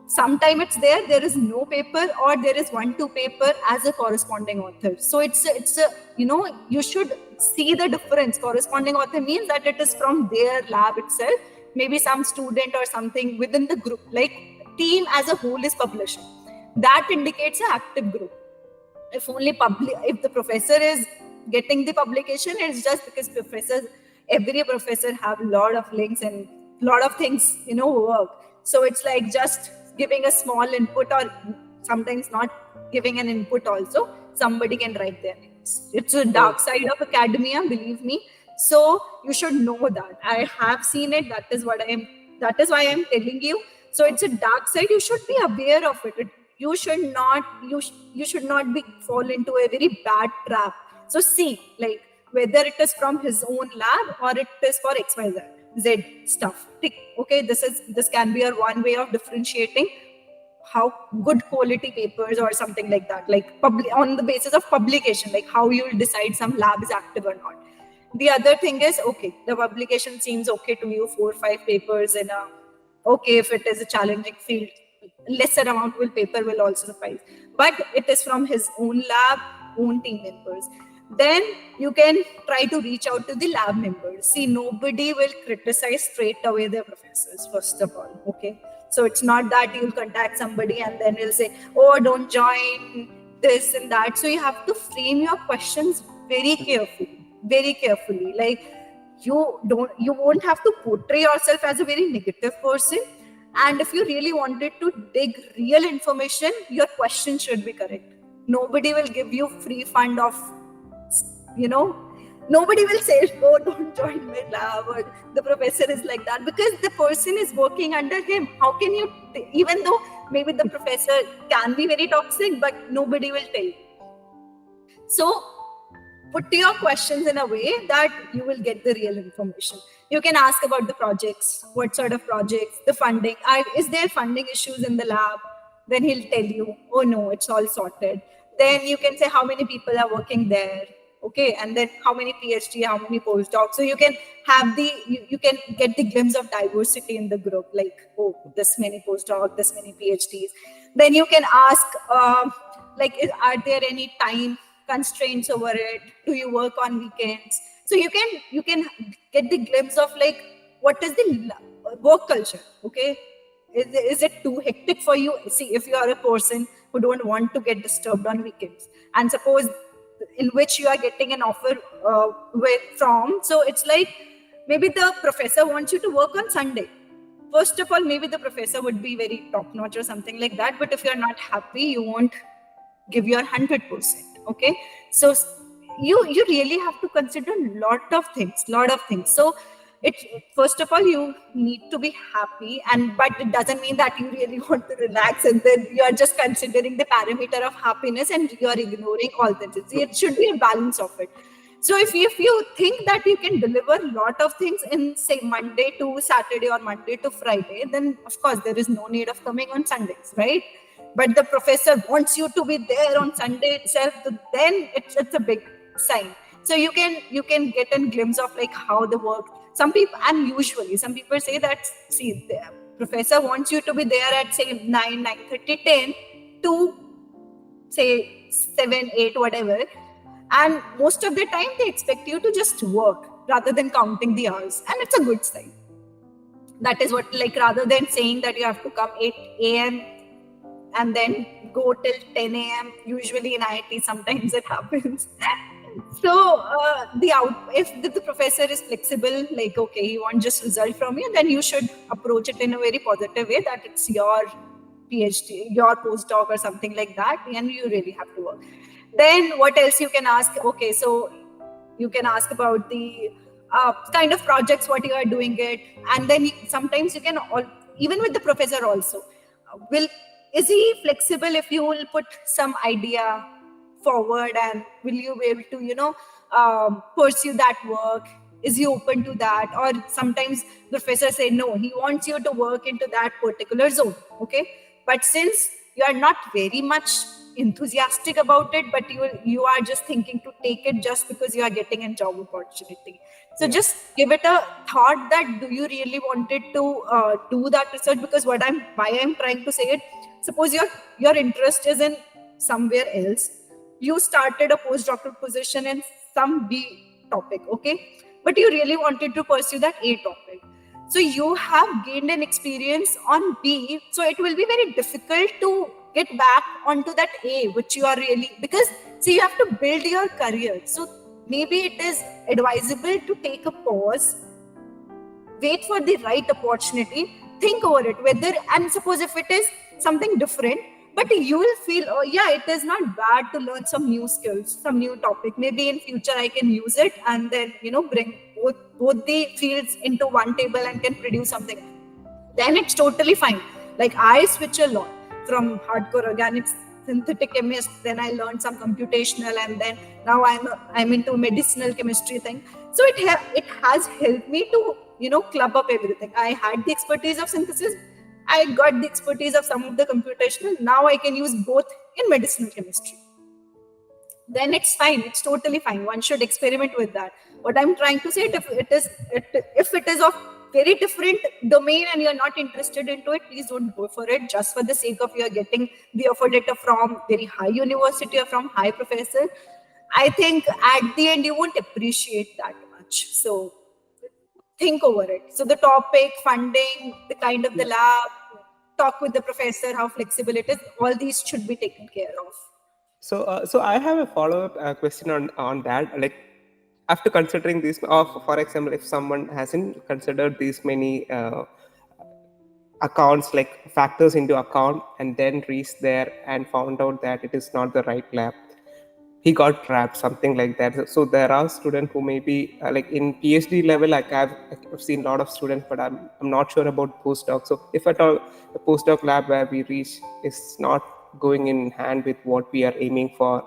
sometime it's there is no paper, or there is 1-2 paper as a corresponding author. So it's a you should see the difference. Corresponding author means that it is from their lab itself, maybe some student or something within the group, like team as a whole is publishing. That indicates an active group. If the professor is getting the publication, it's just because every professor have a lot of links and lot of things work. So it's like just giving a small input, or sometimes not giving an input also, somebody can write their names. It's a dark side of academia, believe me. So you should know that. I have seen it. That is why I'm telling you. So it's a dark side. You should be aware of it. You should not be fall into a very bad trap. So see, like, whether it is from his own lab or it is for XYZ stuff. Okay, this can be one way of differentiating how good quality papers or something like that, like on the basis of publication, like how you will decide some lab is active or not. The other thing is, okay, the publication seems okay to you, 4 or 5 papers in a, okay, if it is a challenging field, lesser amount paper will also suffice, but it is from his own lab, own team members. Then you can try to reach out to the lab members. See, nobody will criticize straight away their professors, first of all. Okay, so it's not that you'll contact somebody and then you'll say, oh, don't join this and that. So you have to frame your questions very carefully. Like, you won't have to portray yourself as a very negative person. And if you really wanted to dig real information, your question should be correct. Nobody will give you free fund of, nobody will say, oh, don't join my lab, or the professor is like that, because the person is working under him. How can you, even though maybe the professor can be very toxic, but nobody will tell you. So put your questions in a way that you will get the real information. You can ask about the projects, what sort of projects, the funding. Is there funding issues in the lab? Then he'll tell you, oh no, it's all sorted. Then you can say how many people are working there. Okay, and then how many PhD, how many postdocs. So you can have you can get the glimpse of diversity in the group, like, oh, this many postdocs, this many PhDs. Then you can ask, are there any time constraints over it? Do you work on weekends? So you can get the glimpse of, like, what is the work culture. Okay, is it too hectic for you? See, if you are a person who don't want to get disturbed on weekends, and suppose in which you are getting an offer from, so it's like, maybe the professor wants you to work on Sunday. First of all, maybe the professor would be very top notch or something like that, but if you're not happy, you won't give your 100%. Okay, so you really have to consider lot of things. So first of all, you need to be happy, but it doesn't mean that you really want to relax and then you are just considering the parameter of happiness and you are ignoring all the things. It should be a balance of it. So if you think that you can deliver a lot of things in, say, Monday to Saturday or Monday to Friday, then of course there is no need of coming on Sundays, right? But the professor wants you to be there on Sunday itself, then it's a big sign. So you can get a glimpse of, like, how the work. Some people say that, see, the professor wants you to be there at, say, 9, 9:30, 10 to, say, 7, 8, whatever. And most of the time they expect you to just work rather than counting the hours. And it's a good sign. That is what, like, rather than saying that you have to come 8 a.m. and then go till 10 a.m. Usually in IIT, sometimes it happens. So if the professor is flexible, like, okay, he wants just result from you, then you should approach it in a very positive way, that it's your PhD, your postdoc or something like that, and you really have to work. Then what else you can ask? Okay, so you can ask about the kind of projects what you are doing it, and then sometimes you can even with the professor also, will is he flexible if you will put some idea forward, and will you be able to pursue that work? Is he open to that? Or sometimes the professor say no, he wants you to work into that particular zone, okay, but since you are not very much enthusiastic about it, but you are just thinking to take it just because you are getting a job opportunity. So Yeah. just give it a thought that do you really wanted to do that research? Because why I'm trying to say it, suppose your interest is in somewhere else, you started a postdoctoral position in some B topic, okay, but you really wanted to pursue that A topic. So you have gained an experience on B, so it will be very difficult to get back onto that A, which you are really, because see, you have to build your career. So maybe it is advisable to take a pause, wait for the right opportunity, think over it whether, and suppose if it is something different, but you will feel, oh yeah, it is not bad to learn some new skills, some new topic, maybe in future I can use it, and then bring both the fields into one table and can produce something, then it's totally fine. Like I switch a lot from hardcore organics, synthetic chemist, then I learned some computational, and then now I'm into medicinal chemistry thing. So it has helped me to club up everything. I had the expertise of synthesis, I got the expertise of some of the computational, now I can use both in medicinal chemistry. Then it's fine, it's totally fine, one should experiment with that. What I'm trying to say, if it is of very different domain and you're not interested into it, please don't go for it just for the sake of you're getting the offer letter from very high university or from high professor. I think at the end you won't appreciate that much. So think over it. So the topic, funding, the kind of the lab, talk with the professor, how flexible it is, all these should be taken care of. So I have a follow-up question on that. Like, after considering this, or for example, if someone hasn't considered these many accounts, like factors into account, and then reached there and found out that it is not the right lab, he got trapped, something like that. So there are students who may be like in PhD level, like I've seen a lot of students, but I'm not sure about postdoc. So if at all the postdoc lab where we reach is not going in hand with what we are aiming for,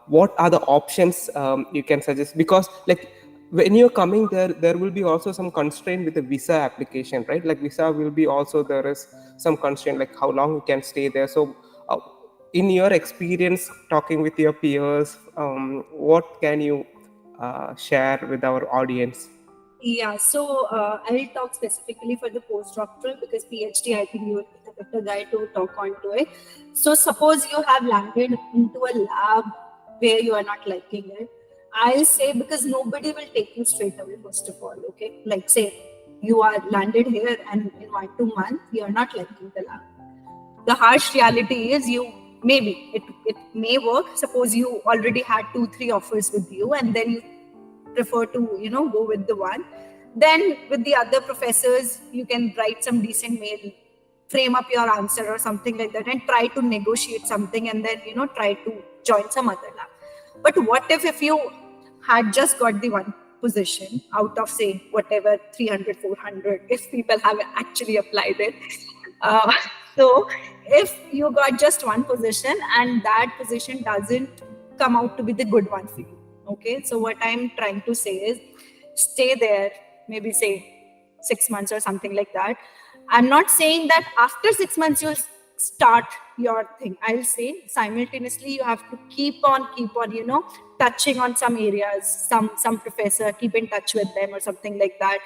what are the options you can suggest? Because like when you're coming there, there will be also some constraint with the visa application, right? Like visa will be also, there is some constraint, like how long you can stay there. So in your experience talking with your peers, what can you share with our audience? Yeah, so I'll talk specifically for the postdoctoral, because PhD, I think you would be the better guy to talk on to it. So suppose you have landed into a lab where you are not liking it. I'll say, because nobody will take you straight away, first of all, okay? Like say you are landed here and in 1 2 months you are not liking the lab. The harsh reality is maybe it may work. Suppose you already had 2 3 offers with you, and then you prefer to go with the one, then with the other professors you can write some decent mail, frame up your answer or something like that, and try to negotiate something, and then try to join some other lab. But what if you had just got the one position out of say whatever 300 400, if people have actually applied it, uh, so if you got just one position and that position doesn't come out to be the good one for you, okay, so what I'm trying to say is stay there, maybe say 6 months or something like that. I'm not saying that after 6 months you'll start your thing. I'll say simultaneously you have to keep on touching on some areas, some professor, keep in touch with them or something like that.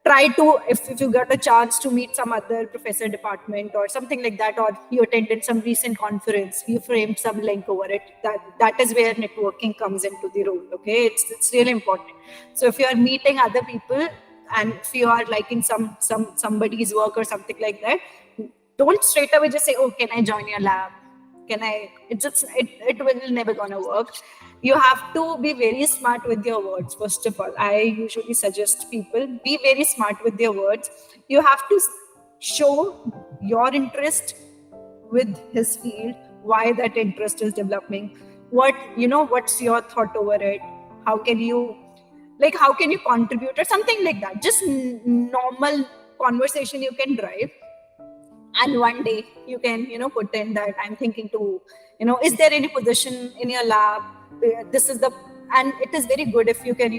Try to, if you got a chance to meet some other professor department or something like that, or you attended some recent conference, you framed some link over it, that is where networking comes into the role, okay, it's really important. So if you are meeting other people and if you are liking somebody's work or something like that, don't straight away just say, oh, can I join your lab, can I, it will never gonna work. You have to be very smart with your words. First of all, I usually suggest people be very smart with your words. You have to show your interest with his field, why that interest is developing, what's your thought over it, how can you Like, how can you contribute or something like that. Just normal conversation you can drive. And one day you can, put in that I'm thinking to, is there any position in your lab? This is the, and it is very good if you can,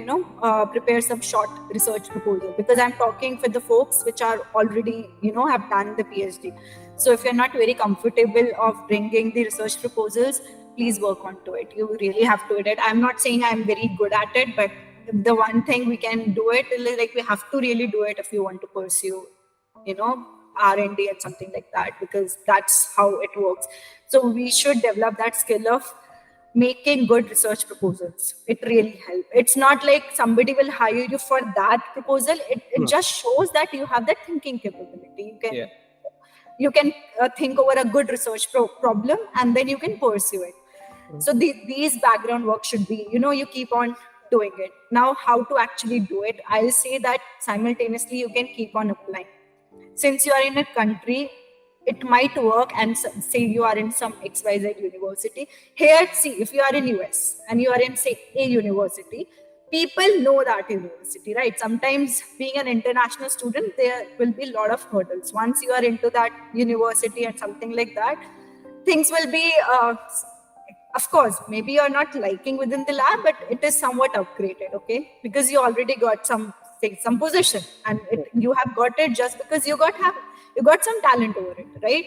prepare some short research proposal, because I'm talking for the folks which are already, have done the PhD. So if you're not very comfortable of bringing the research proposals, please work onto it. You really have to do it. I'm not saying I'm very good at it, but the one thing we can do it, like we have to really do it if you want to pursue, R&D and something like that, because that's how it works. So we should develop that skill of making good research proposals. It really helps. It's not like somebody will hire you for that proposal. It just shows that you have that thinking capability. You can think over a good research problem, and then you can pursue it. So these background work should be, you keep on doing it. Now, how to actually do it? I'll say that simultaneously you can keep on applying. Since you are in a country, it might work, and say you are in some XYZ university. Here, see, if you are in US and you are in, say, a university, people know that university, right? Sometimes being an international student, there will be a lot of hurdles. Once you are into that university and something like that, things will be, of course, maybe you're not liking within the lab, but it is somewhat upgraded, okay? Because you already got some position, and you have got it just because you got some talent over it, right?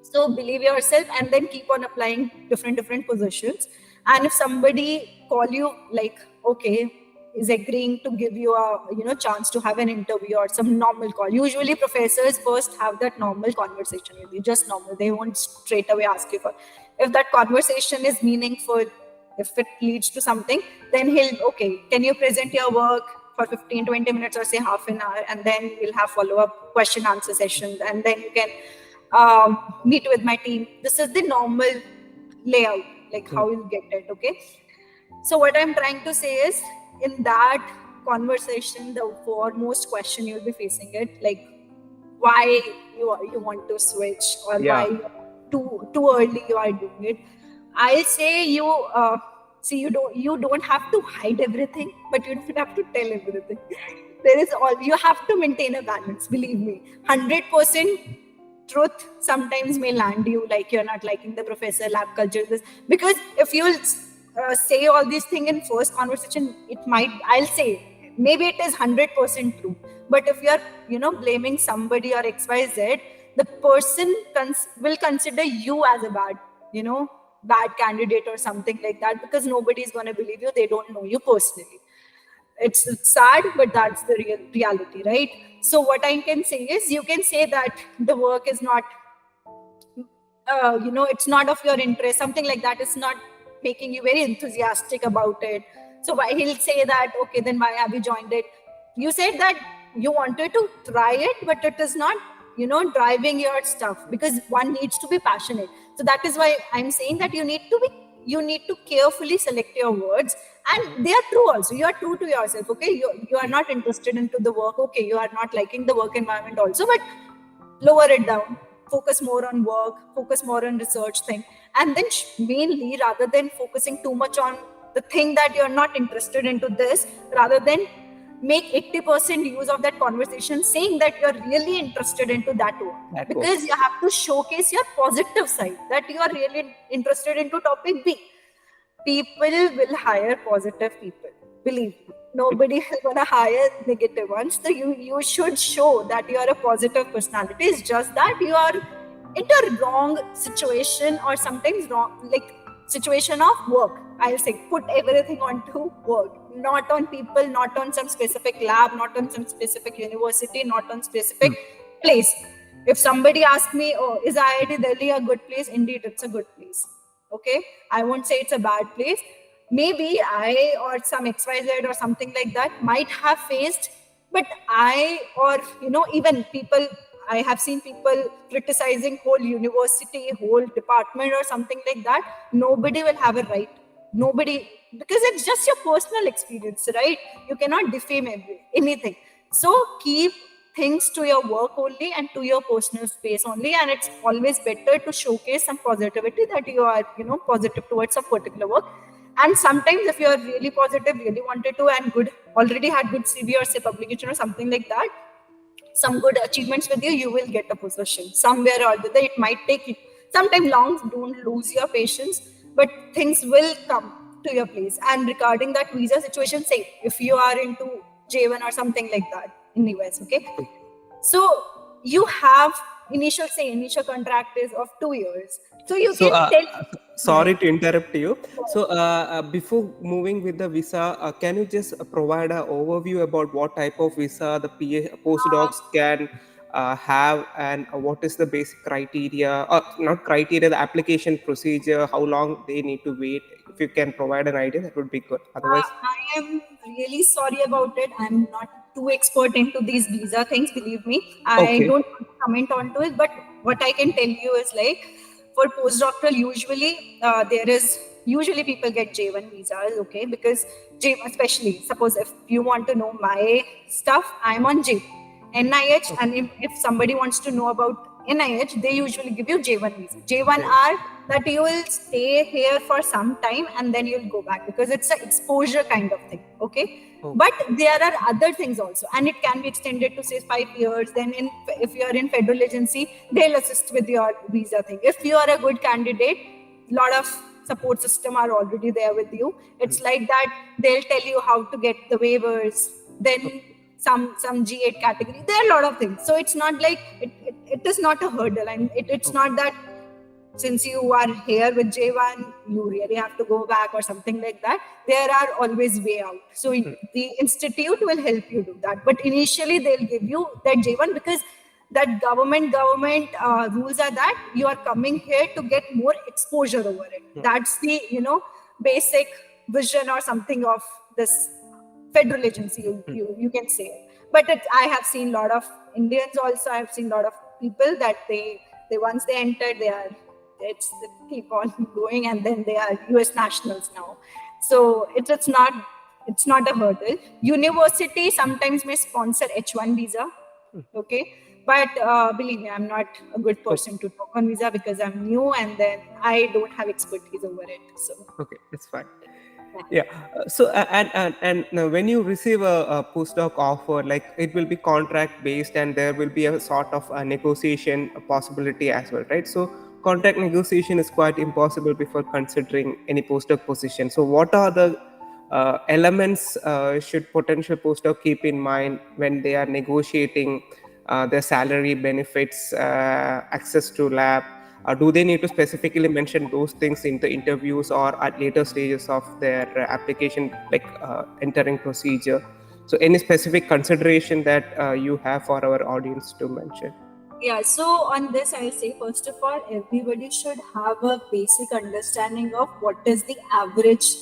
So believe yourself, and then keep on applying different positions. And if somebody call you, like, okay, is agreeing to give you a chance to have an interview or some normal call. Usually professors first have that normal conversation with you, just normal. They won't straight away ask you for, if that conversation is meaningful, if it leads to something, then okay, can you present your work for 15-20 minutes or say half an hour, and then we'll have follow-up question answer sessions, and then you can meet with my team. This is the normal layout, like how you'll get it, okay? So what I'm trying to say is, in that conversation, the foremost question you'll be facing it, like why you want to switch, or why too early you are doing it. I'll say see, you don't have to hide everything, but you don't have to tell everything. There is you have to maintain a balance. Believe me, 100% truth sometimes may land you, like you're not liking the professor, lab culture, this, because if you'll say all these things in first conversation, it might, I'll say, maybe it is 100% true. But if you're blaming somebody or XYZ, the person will consider you as a bad candidate or something like that, because nobody is going to believe you. They don't know you personally. It's sad, but that's the reality, right? So what I can say is, you can say that the work is not, it's not of your interest, something like that. It's not making you very enthusiastic about it. So why he'll say that, okay, then why have you joined it? You said that you wanted to try it, but it is not, driving your stuff, because one needs to be passionate. So that is why I'm saying that you need to carefully select your words, and they are true also. You are true to yourself, okay? You are not interested into the work, okay? You are not liking the work environment also, but lower it down, focus more on work, focus more on research thing. And then mainly, rather than focusing too much on the thing that you're not interested into this, rather than make 80% use of that conversation saying that you're really interested into that work, because you have to showcase your positive side, that you are really interested into topic B. People will hire positive people, believe me. Nobody is going to hire negative ones. So you should show that you are a positive personality. It's just that you are into a wrong situation, or sometimes wrong, like situation of work. I'll say, put everything onto work, not on people, not on some specific lab, not on some specific university, not on specific place. If somebody asks me, oh, is IIT Delhi a good place? Indeed, it's a good place. Okay, I won't say it's a bad place. Maybe I or some XYZ or something like that might have faced, but even people, I have seen people criticizing whole university, whole department or something like that. Nobody will have a right. Nobody, because it's just your personal experience, right? You cannot defame anything. So keep things to your work only and to your personal space only. And it's always better to showcase some positivity, that you are, positive towards a particular work. And sometimes if you're really positive, really wanted to, and good, already had good CV or say publication or something like that, some good achievements with you, you will get a position somewhere or the other. It might take sometime long. Don't lose your patience, but things will come to your place. And regarding that visa situation, say if you are into J1 or something like that in US, okay, so you have initial contract is of 2 years, so you So, can tell. Yeah. sorry to interrupt you. So, before moving with the visa, can you just provide an overview about what type of visa the Uh, postdocs can have, and what is the basic criteria, or not criteria, the application procedure, how long they need to wait? If you can provide an idea, that would be good. Otherwise, I am really sorry about it. I'm not too expert into these visa things, believe me. I okay, don't want to comment onto it, but what I can tell you is like for postdoctoral, there is usually people get J1 visas, okay? Because especially suppose if you want to know my stuff, I'm on J. NIH, and if somebody wants to know about NIH, they usually give you J1 visa. J1 okay, are that you will stay here for some time and then you'll go back, because it's an exposure kind of thing, okay? okay, But there are other things also, and it can be extended to say 5 years. Then, if you are in federal agency, they'll assist with your visa thing. If you are a good candidate, lot of support system are already there with you. It's like that, they'll tell you how to get the waivers. Then some G8 category, there are a lot of things. So it's not like it is not a hurdle, and it's not that since you are here with J1 you really have to go back or something like that. There are always way out. So the institute will help you do that, but initially they'll give you that J1, because that government rules are that you are coming here to get more exposure over it. That's the basic vision or something of this federal agency, you can say. But I have seen a lot of Indians also. I have seen a lot of people that they once they enter, they keep on going, and then they are US nationals now. So it's not a hurdle. University sometimes may sponsor H1 visa, okay, but believe me, I'm not a good okay. person to talk on visa because I'm new and then I don't have expertise over it. So Okay, it's fine. yeah. Yeah. So, and now when you receive a postdoc offer, like it will be contract based, and there will be a sort of a negotiation possibility as well, right? So, contract negotiation is quite impossible before considering any postdoc position. So, what are the elements should potential postdoc keep in mind when they are negotiating their salary, benefits, access to lab? Do they need to specifically mention those things in the interviews or at later stages of their application, like entering procedure? So, any specific consideration that you have for our audience to mention? Yeah, so on this, I'll say first of all, everybody should have a basic understanding of what is the average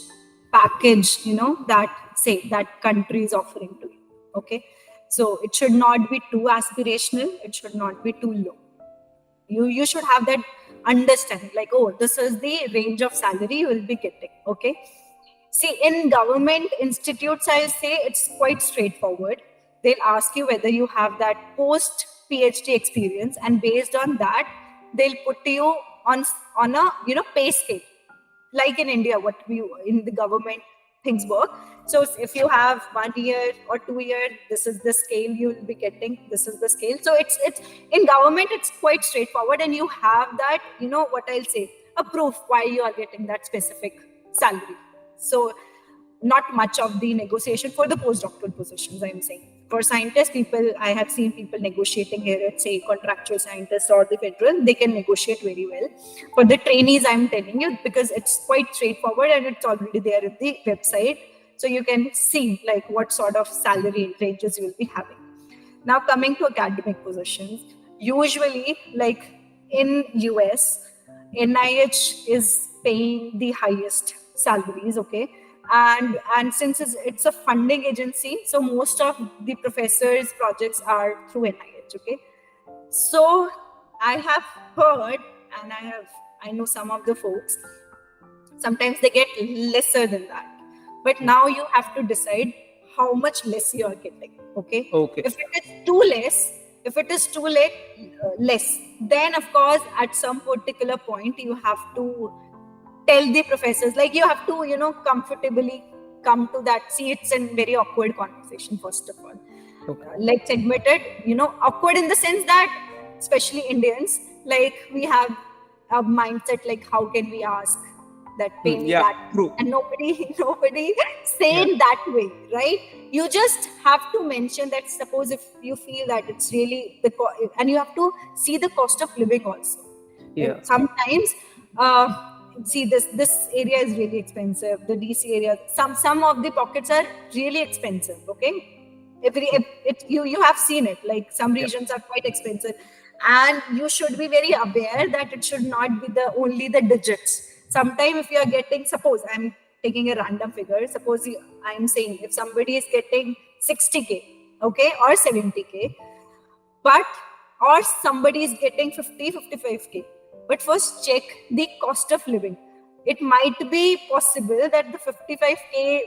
package, that say that country is offering to you. Okay, so it should not be too aspirational, it should not be too low. You should have that understanding, like, oh, this is the range of salary you will be getting. Okay, see, in government institutes, I'll say it's quite straightforward. They'll ask you whether you have that post PhD experience, and based on that, they'll put you on a pay scale, like in India, what we in the government things work. So if you have 1 year or 2 years, this is the scale you will be getting. This is the scale. So it's in government, it's quite straightforward, and you have that. What I'll say, a proof why you are getting that specific salary. So not much of the negotiation for the postdoctoral positions, I'm saying. For scientists, I have seen people negotiating here at, say, contractual scientists or the federal, they can negotiate very well. For the trainees, I'm telling you, because it's quite straightforward and it's already there in the website. So you can see like what sort of salary ranges you will be having. Now coming to academic positions, usually like in US, NIH is paying the highest salaries, okay? And since it's a funding agency, so most of the professors' projects are through NIH, okay? So I have heard, and I know some of the folks, sometimes they get lesser than that. But now you have to decide how much less you are getting. Okay. Okay. If it is too less, if it is too less, then of course at some particular point you have to tell the professors, like you have to, comfortably come to that. See, it's a very awkward conversation, first of all. Okay. Let's admit it, awkward in the sense that, especially Indians, like we have a mindset like, how can we ask that, pay me Yeah, that? true. And nobody say Yeah. in that way, right? You just have to mention that, suppose if you feel that it's really and you have to see the cost of living also. Yeah. Sometimes, see, this area is really expensive. The DC area, some of the pockets are really expensive. Okay, you have seen it. Like some Yeah. regions are quite expensive, and you should be very aware that it should not be the only the digits. Sometimes if you are getting, suppose I'm taking a random figure. Suppose I'm saying if somebody is getting 60K, okay, or 70K, but or somebody is getting 55K, but first check the cost of living. It might be possible that the 55K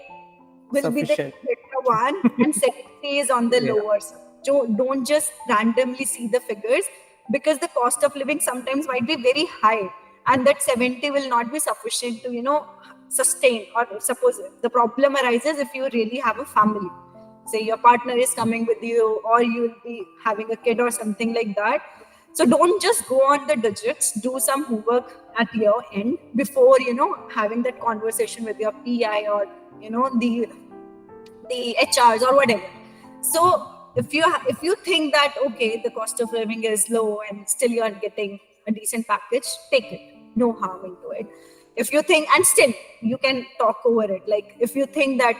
will be the Sufficient. better one and 70 is on the Yeah. lower side. So don't just randomly see the figures, because the cost of living sometimes might be very high, and that 70 will not be sufficient to sustain. Or suppose the problem arises if you really have a family, say your partner is coming with you, or you'll be having a kid or something like that. So don't just go on the digits. Do some homework at your end before having that conversation with your PI, or the HRs or whatever. So if you think that, okay, the cost of living is low and still you are getting a decent package, take it. No harm into it. If you think, and still you can talk over it. Like if you think that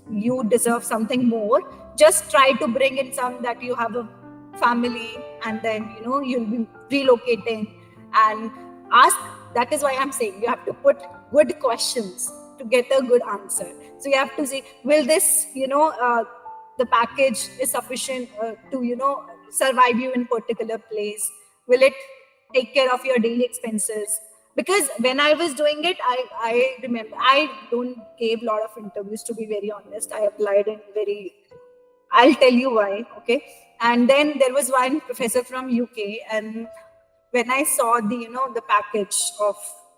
you deserve something more, just try to bring in some that you have a family, and then you'll be relocating, and ask. That is why I'm saying you have to put good questions to get a good answer. So you have to see, will this the package is sufficient to survive you in particular place? Will it take care of your daily expenses? Because when I was doing it, I remember I don't gave a lot of interviews, to be very honest. I applied in very, I'll tell you why, okay? And then there was one professor from UK, and when I saw the package of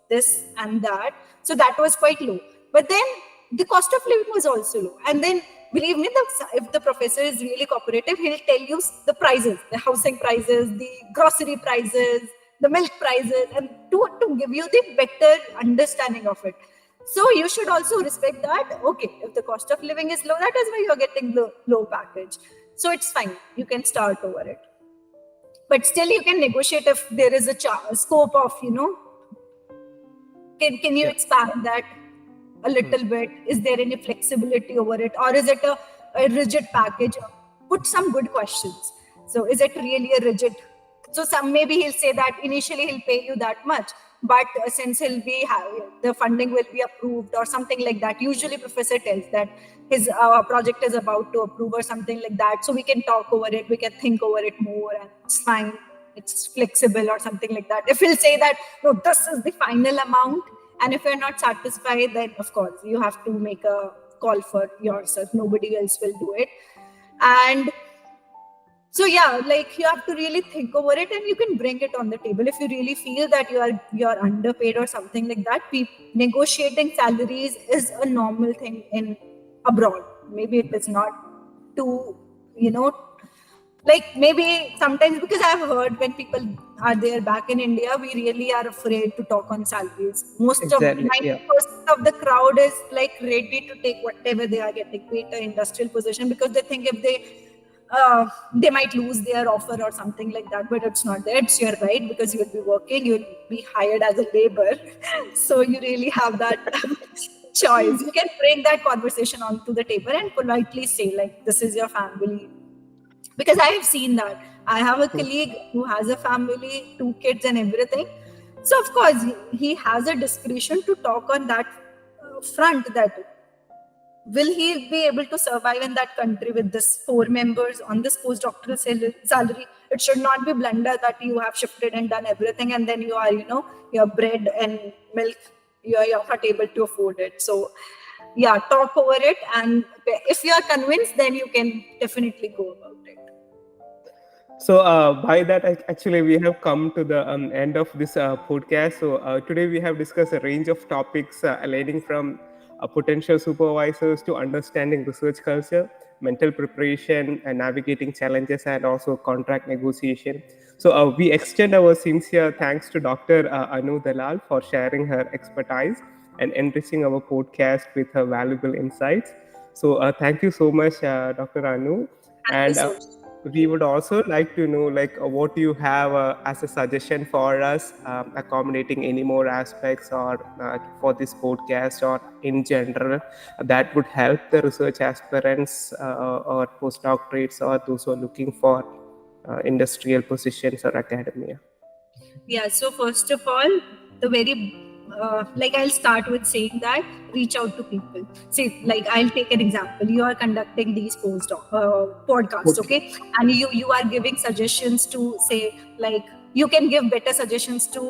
this and that, so that was quite low. But then the cost of living was also low. And then believe me, if the professor is really cooperative, he'll tell you the prices, the housing prices, the grocery prices, the milk prices, and to give you the better understanding of it. So you should also respect that, okay, if the cost of living is low, that is why you're getting the low package. So it's fine. You can start over it. But still you can negotiate if there is a scope of, can you Yeah. expand that a little bit? Is there any flexibility over it? Or is it a rigid package? Put some good questions. So is it really a rigid? So maybe he'll say that initially he'll pay you that much, but since the funding will be approved or something like that. Usually professor tells that his project is about to approve or something like that. So we can talk over it, we can think over it more, and it's fine. It's flexible or something like that. If he'll say that, no, this is the final amount, and if you're not satisfied, then of course you have to make a call for yourself. Nobody else will do it. And so yeah, like you have to really think over it, and you can bring it on the table. If you really feel that you're underpaid or something like that, negotiating salaries is a normal thing in abroad. Maybe it is not too, like maybe sometimes, because I've heard when people are there back in India, we really are afraid to talk on salaries. Most of Exactly. Yeah. 90% of the crowd is like ready to take whatever they are getting, be it an industrial position, because they think if they might lose their offer or something like that. But it's not there. It's your right, because you'll be working, you'll be hired as a labor. So you really have that choice. You can bring that conversation onto the table and politely say, like, this is your family. Because I have seen that. I have a colleague who has a family, 2 kids and everything. So of course he has a discretion to talk on that front, that will he be able to survive in that country with this 4 members on this postdoctoral salary. It should not be blunder that you have shifted and done everything, and then you are, your bread and milk, you're not able to afford it. So yeah, talk over it, and if you are convinced, then you can definitely go about it. So by that, actually, we have come to the end of this podcast. So today we have discussed a range of topics aligning from potential supervisors to understanding research culture, mental preparation, and navigating challenges, and also contract negotiation. So we extend our sincere thanks to Dr. Anu Dalal for sharing her expertise and enriching our podcast with her valuable insights. So thank you so much, Dr. Anu. Thank you And so much. we would also like to know like what you have as a suggestion for us, accommodating any more aspects or for this podcast or in general that would help the research aspirants or postdoctorates or those who are looking for industrial positions or academia. Yeah, so first of all, the very like I'll start with saying that reach out to people. See, like I'll take an example. You are conducting these podcasts, Okay. okay, and you are giving suggestions to say like you can give better suggestions to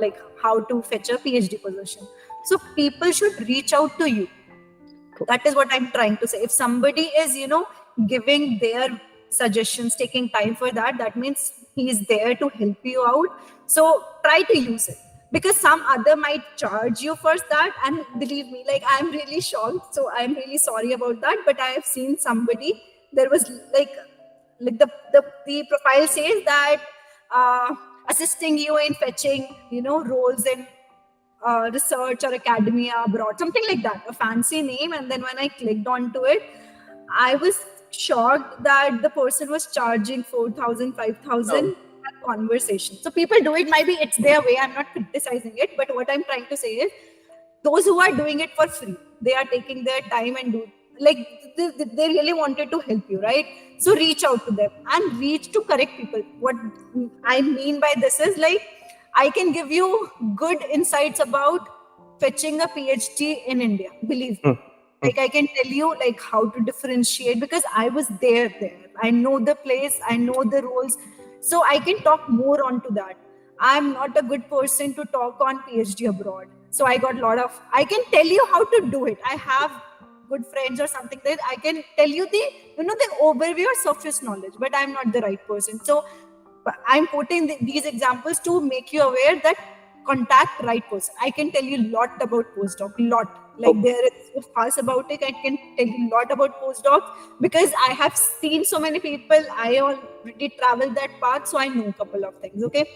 like how to fetch a PhD position. So people should reach out to you. That is what I'm trying to say. If somebody is giving their suggestions, taking time for that, that means he is there to help you out. So try to use it, because some other might charge you for that, and believe me, like I'm really shocked, so I'm really sorry about that, but I have seen somebody, there was like the profile says that assisting you in fetching roles in research or academia abroad, something like that, a fancy name. And then when I clicked onto it, I was shocked that the person was charging 4,000, 5,000 Oh, per conversation. So people do it, maybe it's their way, I'm not criticizing it, but what I'm trying to say is those who are doing it for free, they are taking their time and do like they really wanted to help you, right? So reach out to them and reach to correct people. What I mean by this is like I can give you good insights about fetching a PhD in India, believe me. mm, mm, Like I can tell you like how to differentiate, because I was there. I know the place, I know the rules, so I can talk more onto that. I'm not a good person to talk on PhD abroad, so I got a lot of, I can tell you how to do it. I have good friends or something that I can tell you the the overview or surface knowledge, but I'm not the right person. So I'm quoting these examples to make you aware that contact right person. I can tell you a lot about postdoc, lot. Like okay. there is a fuss about it. I can tell you a lot about postdocs because I have seen so many people. I already traveled that path, so I know a couple of things. Okay.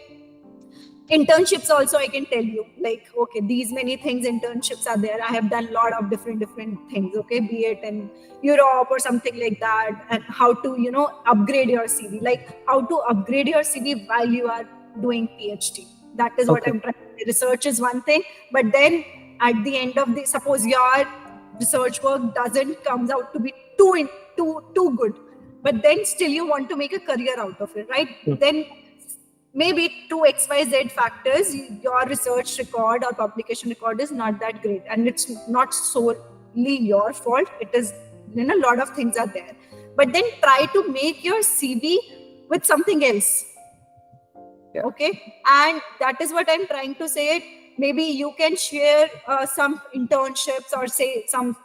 Internships also I can tell you, like okay, these many things internships are there. I have done a lot of different things, okay, be it in Europe or something like that, and how to upgrade your CV, like how to upgrade your CV while you are doing PhD. That is what Okay. I'm trying. Research is one thing, but then at the end of the, suppose your research work doesn't comes out to be too good, but then still you want to make a career out of it, right? Mm, Then maybe two XYZ factors, your research record or publication record is not that great, and it's not solely your fault. It is, a lot of things are there, but then try to make your CV with something else. yeah. Okay, and that is what I'm trying to say. Maybe you can share some internships or say some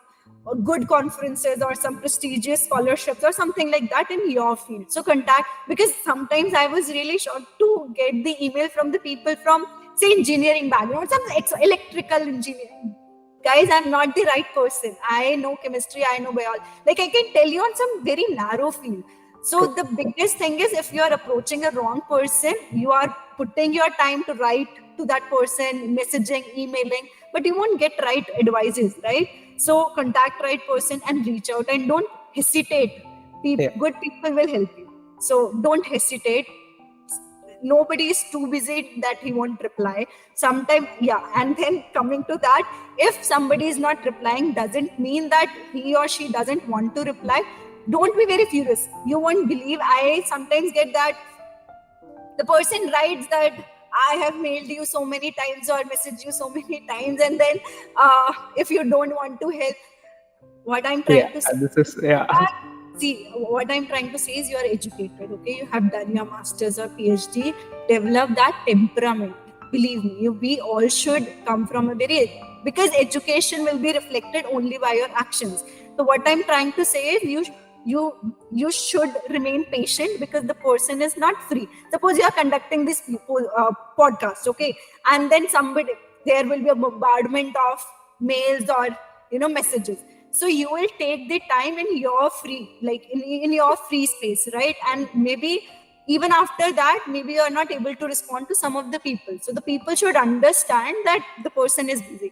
good conferences or some prestigious scholarships or something like that in your field. So contact, because sometimes I was really shocked to get the email from the people from say engineering background, some electrical engineering. Guys, I'm not the right person. I know chemistry, I know biology. Like I can tell you on some very narrow field. So True. the biggest thing is, if you are approaching a wrong person, you are putting your time to write to that person, messaging, emailing, but you won't get right advices, right? So contact right person and reach out, and don't hesitate. Yeah. Good people will help you. So don't hesitate. Nobody is too busy that he won't reply. Sometime, yeah. And then coming to that, if somebody is not replying, doesn't mean that he or she doesn't want to reply. Don't be very furious. You won't believe, I sometimes get that the person writes that I have mailed you so many times or messaged you so many times, and then if you don't want to help, what I'm Yeah. trying to say This is yeah. see, what I'm trying to say is you are educated, okay? You have done your master's or PhD, develop that temperament. Believe me, we all should come from a because education will be reflected only by your actions. So what I'm trying to say is you should remain patient, because the person is not free. Suppose you are conducting this podcast, okay, and then somebody, there will be a bombardment of mails or messages. So you will take the time in your free, like in your free space, right? And maybe even after that, maybe you are not able to respond to some of the people, so the people should understand that the person is busy.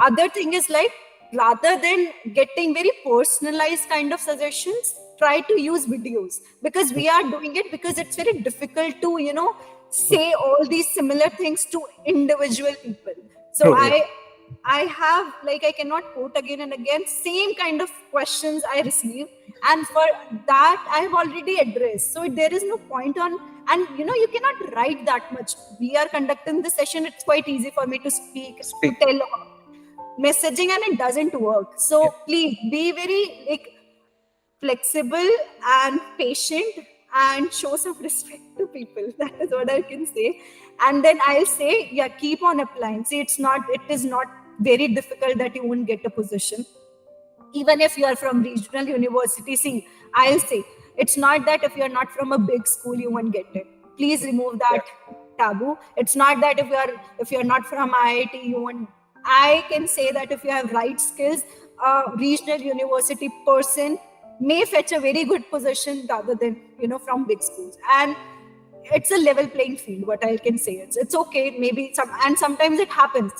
Other thing is, like, rather than getting very personalized kind of suggestions, try to use videos, because we are doing it because it's very difficult to say all these similar things to individual people. So True. Yeah. I have, like, I cannot quote again and again same kind of questions I receive, and for that I have already addressed. So there is no point on, and you cannot write that much. We are conducting this session, it's quite easy for me to speak, to Speak. tell messaging, and it doesn't work. Yeah. So please be very, like, flexible and patient, and show some respect to people. That is what I can say. And then I'll say, yeah, keep on applying. See, it is not very difficult that you won't get a position. Even if you are from regional university, see, I'll say, it's not that if you're not from a big school you won't get it. Please remove Yeah. that taboo. It's not that if you're not from IIT you won't. I can say that if you have right skills, a regional university person may fetch a very good position rather than from big schools. And it's a level playing field. What I can say, it's okay. Maybe sometimes it happens.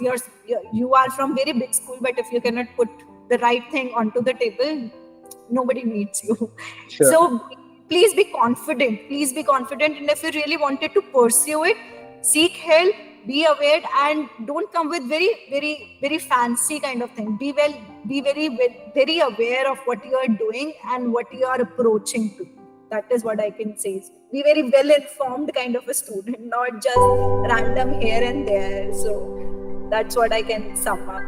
You are from very big school, but if you cannot put the right thing onto the table, nobody needs you. Sure. So please be confident. Please be confident. And if you really wanted to pursue it, seek help. Be aware, and don't come with very, very, very fancy kind of thing. Be very aware of what you are doing and what you are approaching to. That is what I can say. Be very well informed kind of a student, not just random here and there. So that's what I can sum up.